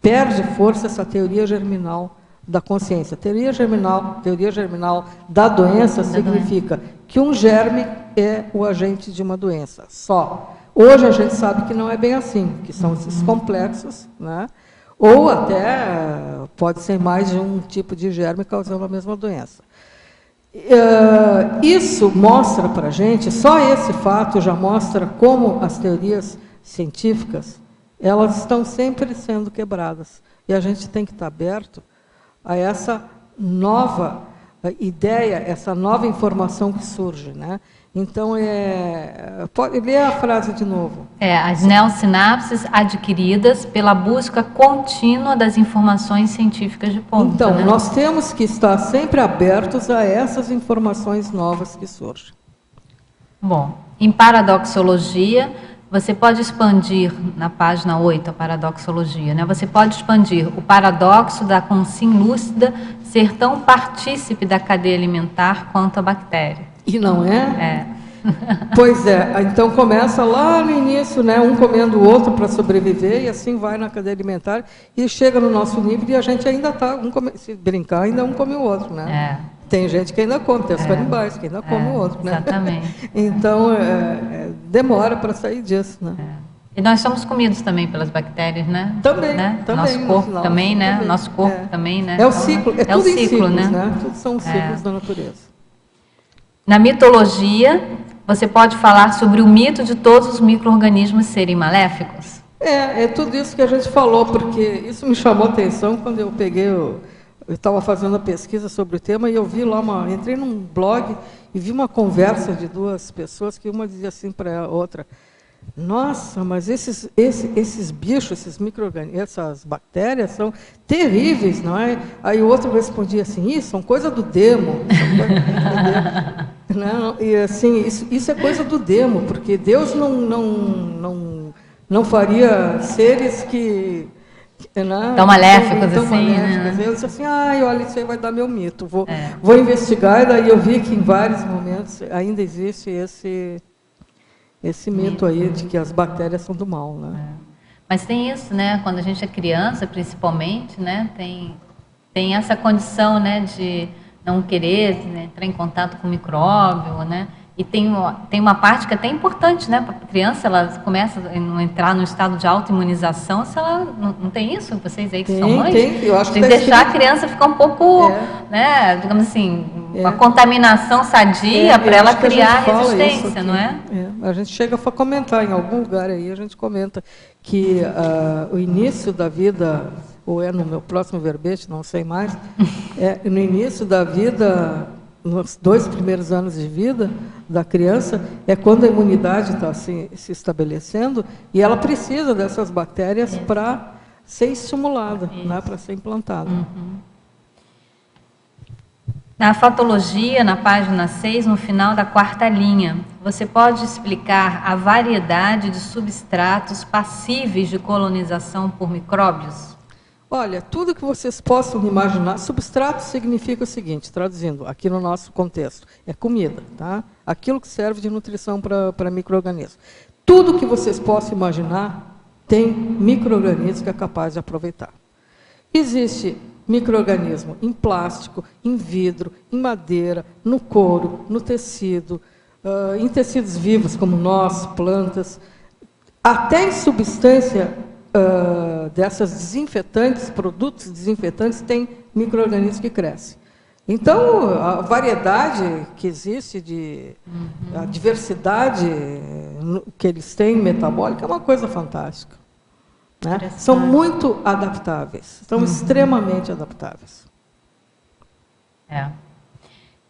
Speaker 1: perde força essa teoria germinal da consciência. Teoria germinal da doença significa que um germe é o agente de uma doença, só. Hoje a gente sabe que não é bem assim, que são esses complexos, né? Ou até pode ser mais de um tipo de germe causando a mesma doença. Isso mostra para a gente, só esse fato já mostra como as teorias científicas, elas estão sempre sendo quebradas. E a gente tem que estar aberto a essa nova ideia, essa nova informação que surge, né? Então, pode ler a frase de novo.
Speaker 2: As neossinapses adquiridas pela busca contínua das informações científicas de ponta.
Speaker 1: Então,
Speaker 2: né?
Speaker 1: Nós temos que estar sempre abertos a essas informações novas que surgem.
Speaker 2: Bom, em paradoxologia, você pode expandir, na página 8, a paradoxologia, né? Você pode expandir o paradoxo da consciência lúcida ser tão partícipe da cadeia alimentar quanto a bactéria.
Speaker 1: E não é? Pois é, então começa lá no início, né, um comendo o outro para sobreviver, e assim vai na cadeia alimentar, e chega no nosso nível e a gente ainda está, se brincar, ainda um come o outro, né? Tem gente que ainda come, tem os canibais que ainda come o outro, né?
Speaker 2: Exatamente.
Speaker 1: Então, demora para sair disso, né?
Speaker 2: E nós somos comidos também pelas bactérias, né?
Speaker 1: Também,
Speaker 2: né?
Speaker 1: também.
Speaker 2: Nosso corpo também, né? Também. Nosso corpo também, né?
Speaker 1: É o ciclo, é tudo em ciclos,
Speaker 2: né?
Speaker 1: Tudo são ciclos da natureza.
Speaker 2: Na mitologia, você pode falar sobre o mito de todos os micro-organismos serem maléficos?
Speaker 1: É tudo isso que a gente falou, porque isso me chamou a atenção quando eu peguei, eu estava fazendo a pesquisa sobre o tema, e eu vi lá, entrei num blog e vi uma conversa de duas pessoas, que uma dizia assim para a outra: nossa, mas esses bichos, esses micro-organismos, essas bactérias são terríveis, não é? Aí o outro respondia assim: isso são coisa do demo. Não, e assim, isso é coisa do demo, porque Deus não faria seres que
Speaker 2: tão maléficos assim, né?
Speaker 1: Eu disse assim: olha, isso aí vai dar meu mito, vou investigar. E daí eu vi que em vários momentos ainda existe esse mito aí de que as bactérias são do mal, né?
Speaker 2: Mas tem isso, né? Quando a gente é criança, principalmente, né? Tem essa condição, né? De não querer, né, entrar em contato com o micróbio, né? E tem uma parte que é até importante, né? Para a criança, ela começa a entrar no estado de autoimunização, se ela não tem isso, vocês aí que são mães?
Speaker 1: Tem, eu acho que
Speaker 2: tem que deixar a criança ficar um pouco, né, digamos assim, uma contaminação sadia para ela criar resistência, não é?
Speaker 1: A gente chega a comentar em algum lugar aí, a gente comenta que o início da vida ou é no meu próximo verbete, não sei mais, no início da vida, nos 2 primeiros anos de vida da criança, é quando a imunidade está se estabelecendo e ela precisa dessas bactérias para ser estimulada, né, para ser implantada.
Speaker 2: Na fatologia, na página 6, no final da 4ª linha, você pode explicar a variedade de substratos passíveis de colonização por micróbios?
Speaker 1: Olha, tudo que vocês possam imaginar, substrato significa o seguinte, traduzindo aqui no nosso contexto, é comida, tá? Aquilo que serve de nutrição para micro-organismos. Tudo que vocês possam imaginar tem micro-organismo que é capaz de aproveitar. Existe micro-organismo em plástico, em vidro, em madeira, no couro, no tecido, em tecidos vivos como nós, plantas, até em substância dessas desinfetantes, produtos desinfetantes, tem micro-organismos que crescem. Então, a variedade que existe, a diversidade que eles têm metabólica é uma coisa fantástica. Né? São muito adaptáveis, são extremamente adaptáveis.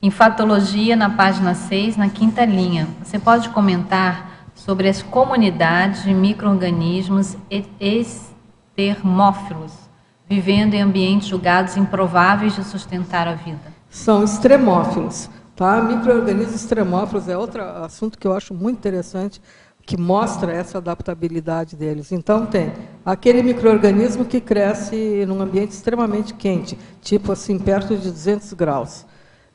Speaker 2: Em fatologia, na página 6, na 5ª linha, você pode comentar sobre as comunidades de micro-organismos extremófilos, vivendo em ambientes julgados improváveis de sustentar a vida?
Speaker 1: São extremófilos. Tá? Micro-organismos extremófilos é outro assunto que eu acho muito interessante, que mostra essa adaptabilidade deles. Então, tem aquele micro-organismo que cresce num ambiente extremamente quente, tipo assim, perto de 200 graus.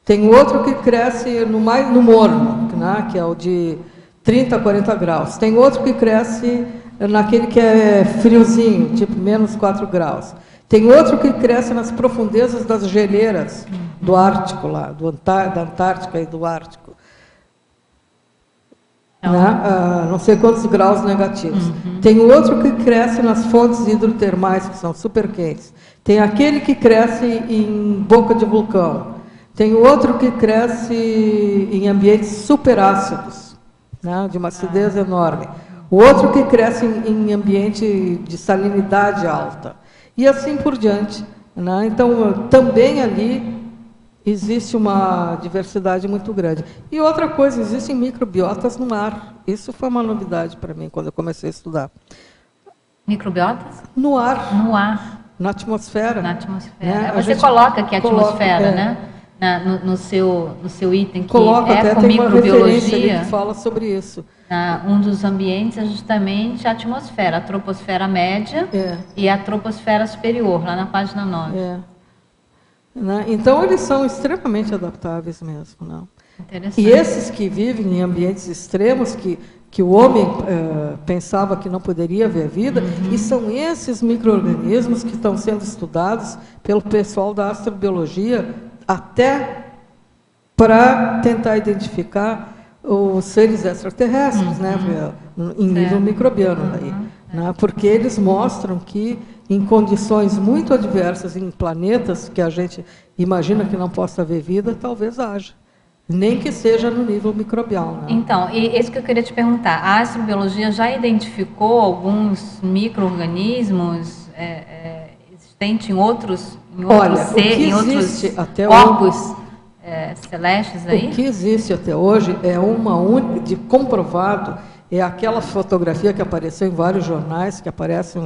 Speaker 1: Tem outro que cresce no morno, né, que é o de 30 a 40 graus. Tem outro que cresce naquele que é friozinho, tipo menos 4 graus. Tem outro que cresce nas profundezas das geleiras do Ártico, lá, da Antártica e do Ártico. Né? Não sei quantos graus negativos. Tem outro que cresce nas fontes hidrotermais, que são super quentes. Tem aquele que cresce em boca de vulcão. Tem outro que cresce em ambientes superácidos, né? De uma acidez enorme. O outro que cresce em ambiente de salinidade alta. E assim por diante. Né? Então, também ali existe uma diversidade muito grande. E outra coisa, existem microbiotas no ar. Isso foi uma novidade para mim, quando eu comecei a estudar.
Speaker 2: Microbiotas?
Speaker 1: No ar.
Speaker 2: No ar.
Speaker 1: Na atmosfera.
Speaker 2: Na atmosfera.
Speaker 1: Né?
Speaker 2: Você coloca aqui a atmosfera, né? No seu item, que
Speaker 1: coloca, até
Speaker 2: com
Speaker 1: tem uma referência
Speaker 2: microbiologia.
Speaker 1: ali que fala sobre isso.
Speaker 2: Um dos ambientes é justamente a atmosfera, a troposfera média e a troposfera superior, lá na página 9.
Speaker 1: Né? Então, eles são extremamente adaptáveis mesmo. Não?
Speaker 2: Interessante.
Speaker 1: E esses que vivem em ambientes extremos, que o homem pensava que não poderia haver vida, e são esses micro-organismos que estão sendo estudados pelo pessoal da astrobiologia, até para tentar identificar os seres extraterrestres, né? Em nível microbiano. Daí, né? Porque eles mostram que, em condições muito adversas, em planetas que a gente imagina que não possa haver vida, talvez haja. Nem que seja no nível microbial. Né?
Speaker 2: Então, e isso que eu queria te perguntar. A astrobiologia já identificou alguns micro-organismos existentes em outros seres, em outros corpos celestes aí?
Speaker 1: O que existe até hoje é uma única, de comprovado, é aquela fotografia que apareceu em vários jornais, que parecem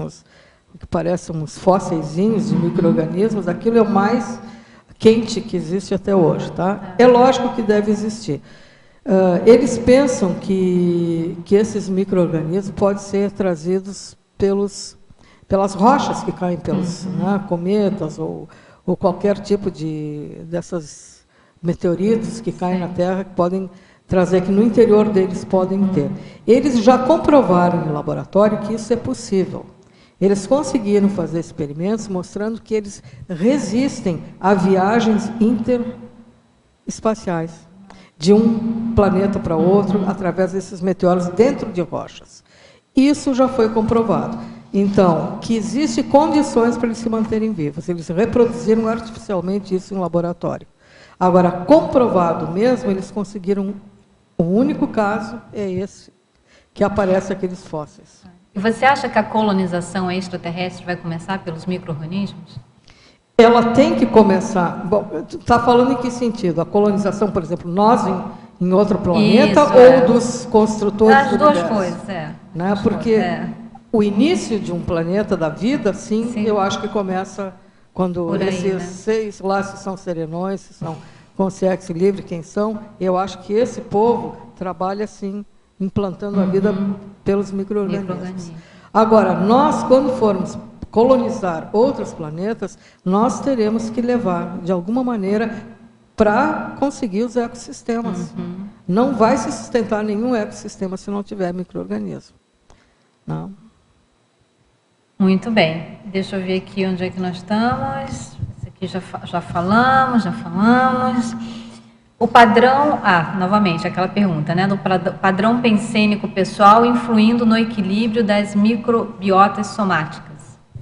Speaker 1: uns fóssilzinhos de micro-organismos. Aquilo é o mais quente que existe até hoje. Tá? É lógico que deve existir. Eles pensam que esses micro-organismos podem ser trazidos pelas rochas que caem pelos cometas ou qualquer tipo dessas meteoritos que caem na Terra, que podem trazer, que no interior deles podem ter. Eles já comprovaram em laboratório que isso é possível. Eles conseguiram fazer experimentos mostrando que eles resistem a viagens interespaciais, de um planeta para outro, através desses meteoros dentro de rochas. Isso já foi comprovado. Então, que existem condições para eles se manterem vivos. Eles reproduziram artificialmente isso em laboratório. Agora, comprovado mesmo, eles conseguiram, o único caso é esse, que aparece aqueles fósseis.
Speaker 2: E você acha que a colonização extraterrestre vai começar pelos micro-organismos?
Speaker 1: Ela tem que começar. Bom, está falando em que sentido? A colonização, por exemplo, nós em outro planeta ou dos construtores do universo?
Speaker 2: As duas coisas,
Speaker 1: né? Porque o início de um planeta da vida, sim, eu acho que começa quando
Speaker 2: aí,
Speaker 1: esses 6 lá, se são serenões, se são consciência livre, quem são, eu acho que esse povo trabalha assim, implantando a vida pelos micro-organismos. Agora, nós, quando formos colonizar outros planetas, nós teremos que levar, de alguma maneira, para conseguir os ecossistemas. Não vai se sustentar nenhum ecossistema se não tiver micro-organismo. Não.
Speaker 2: Muito bem. Deixa eu ver aqui onde é que nós estamos. Isso aqui já falamos. O padrão... novamente, aquela pergunta, né? Do padrão pensênico pessoal influindo no equilíbrio das microbiotas somáticas.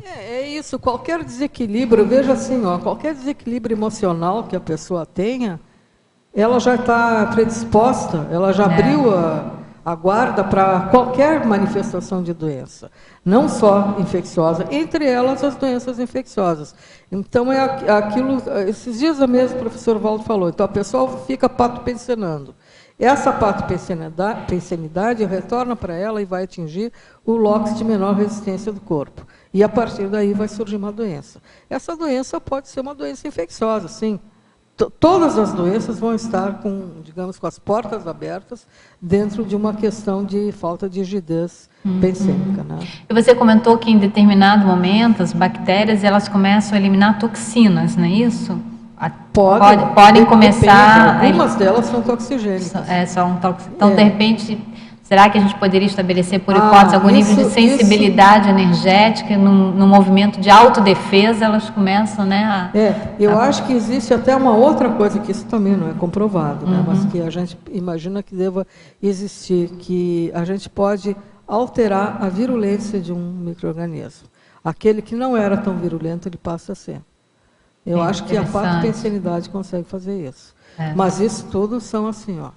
Speaker 1: É isso. Qualquer desequilíbrio, veja assim, ó, qualquer desequilíbrio emocional que a pessoa tenha, ela já está predisposta, ela já abriu a guarda para qualquer manifestação de doença, não só infecciosa, entre elas as doenças infecciosas. Então, é aquilo, esses dias mesmo o professor Valdo falou, então a pessoa fica patopensenando. Essa patopensenidade retorna para ela e vai atingir o locus de menor resistência do corpo. E, a partir daí, vai surgir uma doença. Essa doença pode ser uma doença infecciosa, sim. Todas as doenças vão estar com, digamos, com as portas abertas dentro de uma questão de falta de rigidez pensênica. Né?
Speaker 2: E você comentou que em determinado momento as bactérias elas começam a eliminar toxinas, não é isso? Podem começar...
Speaker 1: Algumas delas são toxigênicas.
Speaker 2: Então, de repente, será que a gente poderia estabelecer, por hipótese, algum nível de sensibilidade energética no movimento de autodefesa, elas começam, né?
Speaker 1: Eu acho que existe até uma outra coisa, que isso também não é comprovado, né, mas que a gente imagina que deva existir, que a gente pode alterar a virulência de um micro-organismo. Aquele que não era tão virulento, ele passa a ser. Eu acho que a patopensenidade consegue fazer isso. Mas isso tudo são assim, ó.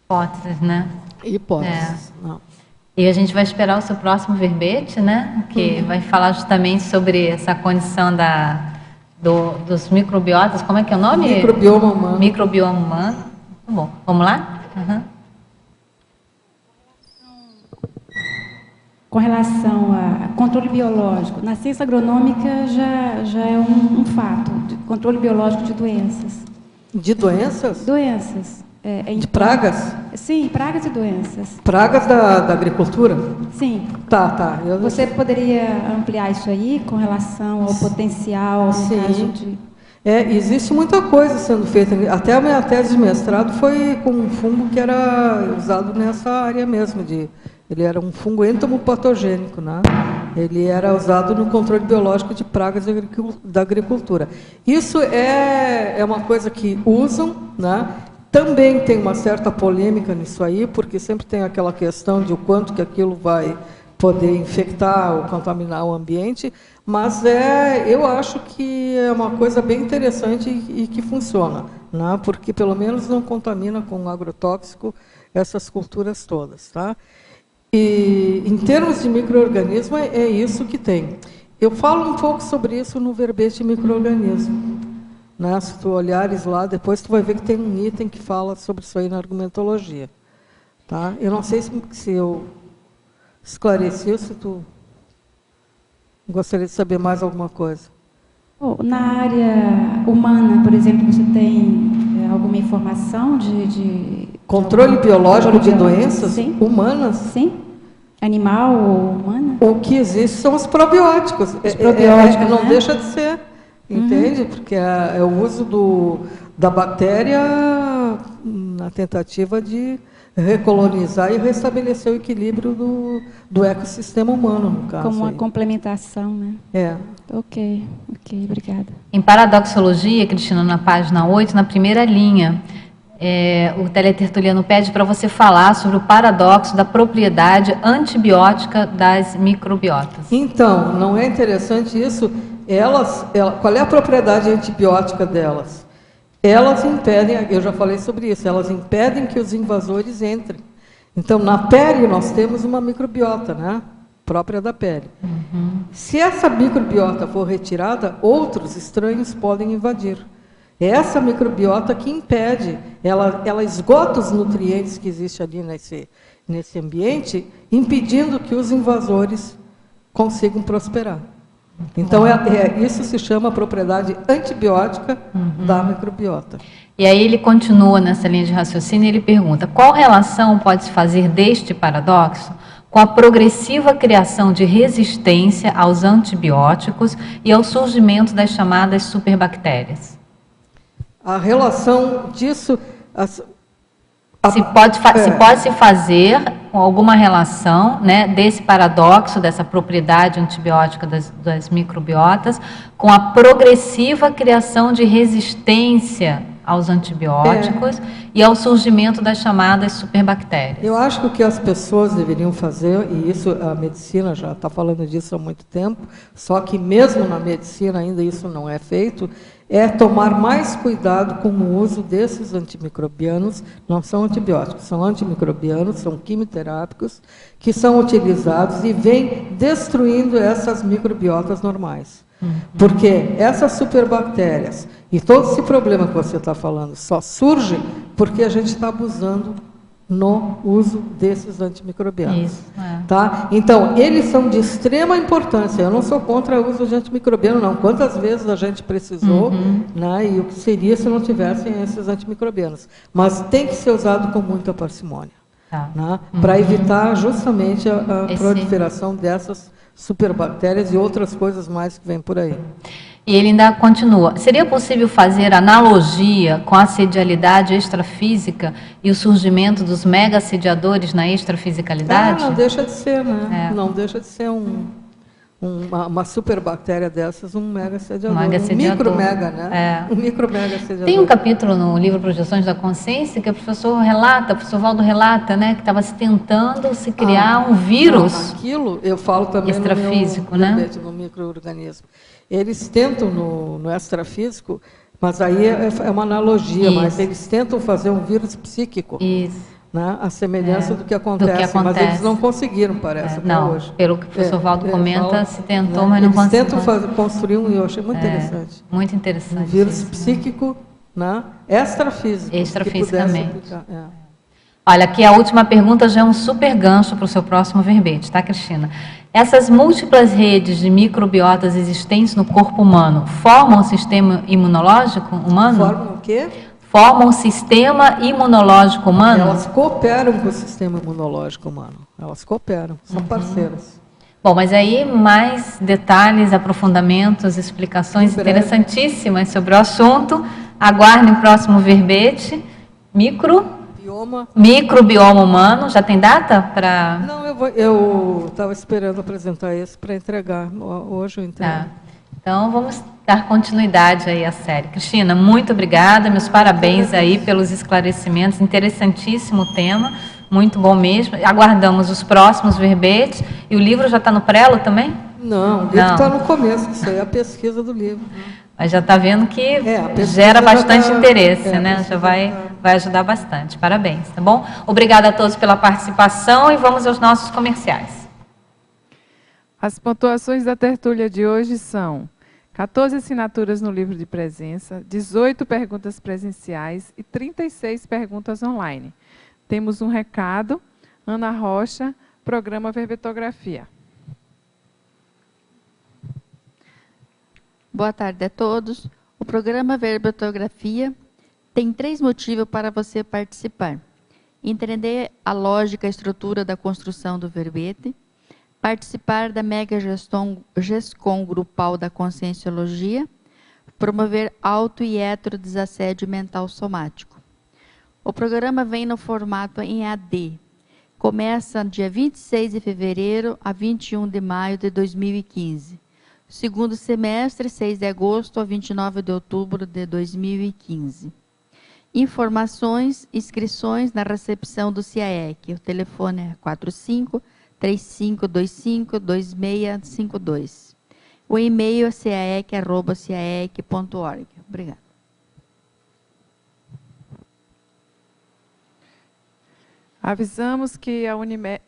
Speaker 2: Hipóteses, né?
Speaker 1: Hipóteses. Não.
Speaker 2: E a gente vai esperar o seu próximo verbete, né? Que vai falar justamente sobre essa condição dos microbiotas. Como é que é o nome?
Speaker 1: Microbioma humano.
Speaker 2: Microbioma humano. Tá bom. Vamos lá?
Speaker 9: Com relação a controle biológico, na ciência agronômica já é um fato, de controle biológico de doenças.
Speaker 1: De doenças?
Speaker 9: Doenças.
Speaker 1: De pragas?
Speaker 9: Sim, pragas e doenças.
Speaker 1: Pragas da agricultura?
Speaker 9: Sim.
Speaker 1: Tá.
Speaker 9: Você poderia ampliar isso aí com relação ao potencial, no caso de...
Speaker 1: Existe muita coisa sendo feita. Até a minha tese de mestrado foi com um fungo que era usado nessa área mesmo. Ele era um fungo entomopatogênico, né? Ele era usado no controle biológico de pragas da agricultura. Isso é uma coisa que usam, né? Também tem uma certa polêmica nisso aí, porque sempre tem aquela questão de o quanto que aquilo vai poder infectar ou contaminar o ambiente, mas eu acho que é uma coisa bem interessante e que funciona, né? Porque pelo menos não contamina com agrotóxico essas culturas todas, tá? E em termos de micro-organismo, é isso que tem. Eu falo um pouco sobre isso no verbete micro-organismo. Né? Se tu olhares lá, depois tu vai ver que tem um item que fala sobre isso aí na argumentologia. Tá? Eu não sei se eu esclareci ou se tu gostaria de saber mais alguma coisa.
Speaker 9: Na área humana, por exemplo, você tem alguma informação de
Speaker 1: controle biológico de doenças humanas?
Speaker 9: Sim. Animal ou humana?
Speaker 1: O que existe são os probióticos.
Speaker 9: Os probióticos,
Speaker 1: não deixa de ser, entende? Porque é o uso da bactéria na tentativa de recolonizar e restabelecer o equilíbrio do ecossistema humano, no caso.
Speaker 9: Como uma complementação, né? Ok, obrigada.
Speaker 2: Em paradoxologia, Cristina, na página 8, na primeira linha, o teletertuliano pede para você falar sobre o paradoxo da propriedade antibiótica das microbiotas.
Speaker 1: Então, não é interessante isso? Qual é a propriedade antibiótica delas? Elas impedem, eu já falei sobre isso, elas impedem que os invasores entrem. Então, na pele nós temos uma microbiota, né? própria da pele. Se essa microbiota for retirada, outros estranhos podem invadir. É essa microbiota que impede, ela esgota os nutrientes que existem ali nesse ambiente, impedindo que os invasores consigam prosperar. Então, isso se chama propriedade antibiótica da microbiota.
Speaker 2: E aí ele continua nessa linha de raciocínio e ele pergunta: qual relação pode se fazer deste paradoxo com a progressiva criação de resistência aos antibióticos e ao surgimento das chamadas superbactérias?
Speaker 1: A relação disso...
Speaker 2: Se pode se fazer alguma relação, né, desse paradoxo, dessa propriedade antibiótica das microbiotas, com a progressiva criação de resistência aos antibióticos e ao surgimento das chamadas superbactérias.
Speaker 1: Eu acho que o que as pessoas deveriam fazer, e isso a medicina já está falando disso há muito tempo, só que mesmo na medicina ainda isso não é feito, é tomar mais cuidado com o uso desses antimicrobianos. Não são antibióticos, são antimicrobianos, são quimioterápicos, que são utilizados e vêm destruindo essas microbiotas normais. Porque essas superbactérias e todo esse problema que você está falando só surge porque a gente está abusando no uso desses antimicrobianos.
Speaker 2: Isso,
Speaker 1: tá? Então, eles são de extrema importância. Eu não sou contra o uso de antimicrobiano, não. Quantas vezes a gente precisou, né, e o que seria se não tivessem esses antimicrobianos. Mas tem que ser usado com muita parcimônia, né, para evitar justamente a proliferação dessas superbactérias e outras coisas mais que vêm por aí.
Speaker 2: E ele ainda continua: seria possível fazer analogia com a sedialidade extrafísica e o surgimento dos mega-sediadores na extrafisicalidade?
Speaker 1: Não deixa de ser, né? Não deixa de ser uma superbactéria dessas, um mega-sediador. Um micro-mega, né? Um micro-mega-sediador.
Speaker 2: Tem um capítulo no livro Projeções da Consciência que o professor Valdo relata, né, que estava se tentando se criar um vírus.
Speaker 1: Aquilo eu falo também
Speaker 2: extrafísico,
Speaker 1: no micro-organismo. Eles tentam no extrafísico, mas aí é uma analogia, mas eles tentam fazer um vírus psíquico.
Speaker 2: Isso.
Speaker 1: Né? A semelhança do que acontece, mas eles não conseguiram, parece, até hoje.
Speaker 2: Pelo que o professor Valdo comenta, se tentou, mas não conseguiu.
Speaker 1: Eles tentam construir eu achei muito interessante.
Speaker 2: Muito interessante.
Speaker 1: Um vírus psíquico, né? Extrafísico.
Speaker 2: Extrafisicamente. Olha, aqui a última pergunta já é um super gancho para o seu próximo verbete, tá, Cristina? Essas múltiplas redes de microbiotas existentes no corpo humano formam um sistema imunológico humano?
Speaker 1: Formam o quê?
Speaker 2: Formam um sistema imunológico humano?
Speaker 1: Elas cooperam com o sistema imunológico humano. Elas cooperam, são parceiras.
Speaker 2: Bom, mas aí mais detalhes, aprofundamentos, explicações interessantíssimas sobre o assunto. Aguardem o próximo verbete. Microbioma humano. Já tem data para...
Speaker 1: Não, eu estava esperando apresentar esse para entregar. Hoje eu entrego.
Speaker 2: Então, vamos dar continuidade aí à série. Cristina, muito obrigada, meus parabéns aí pelos esclarecimentos, interessantíssimo tema, muito bom mesmo. Aguardamos os próximos verbetes. E o livro já está no prelo também?
Speaker 1: Não, o livro está no começo, isso aí é a pesquisa do livro.
Speaker 2: Mas já está vendo que gera bastante interesse, né? Já vai ajudar bastante. Parabéns, tá bom? Obrigada a todos pela participação e vamos aos nossos comerciais.
Speaker 10: As pontuações da tertúlia de hoje são 14 assinaturas no livro de presença, 18 perguntas presenciais e 36 perguntas online. Temos um recado. Ana Rocha, programa Verbetografia.
Speaker 7: Boa tarde a todos. O programa Verbetografia tem 3 motivos para você participar: entender a lógica e estrutura da construção do verbete, participar da mega GESCOM grupal da Conscienciologia, promover auto e hetero desassédio mental somático. O programa vem no formato em AD. Começa dia 26 de fevereiro a 21 de maio de 2015. Segundo semestre, 6 de agosto a 29 de outubro de 2015. Informações, inscrições na recepção do CIAEC. O telefone é 4525-2652. O e-mail é caec@caec.org. Obrigada.
Speaker 10: Avisamos que a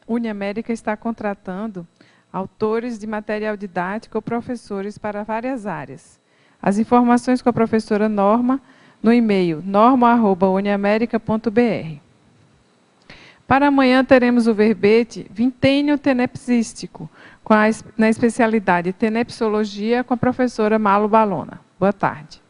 Speaker 10: Uniamérica está contratando autores de material didático ou professores para várias áreas. As informações com a professora Norma no e-mail norma@uniamerica.br. Para amanhã teremos o verbete Vintênio Tenepsístico, na especialidade Tenepsologia, com a professora Malu Balona. Boa tarde.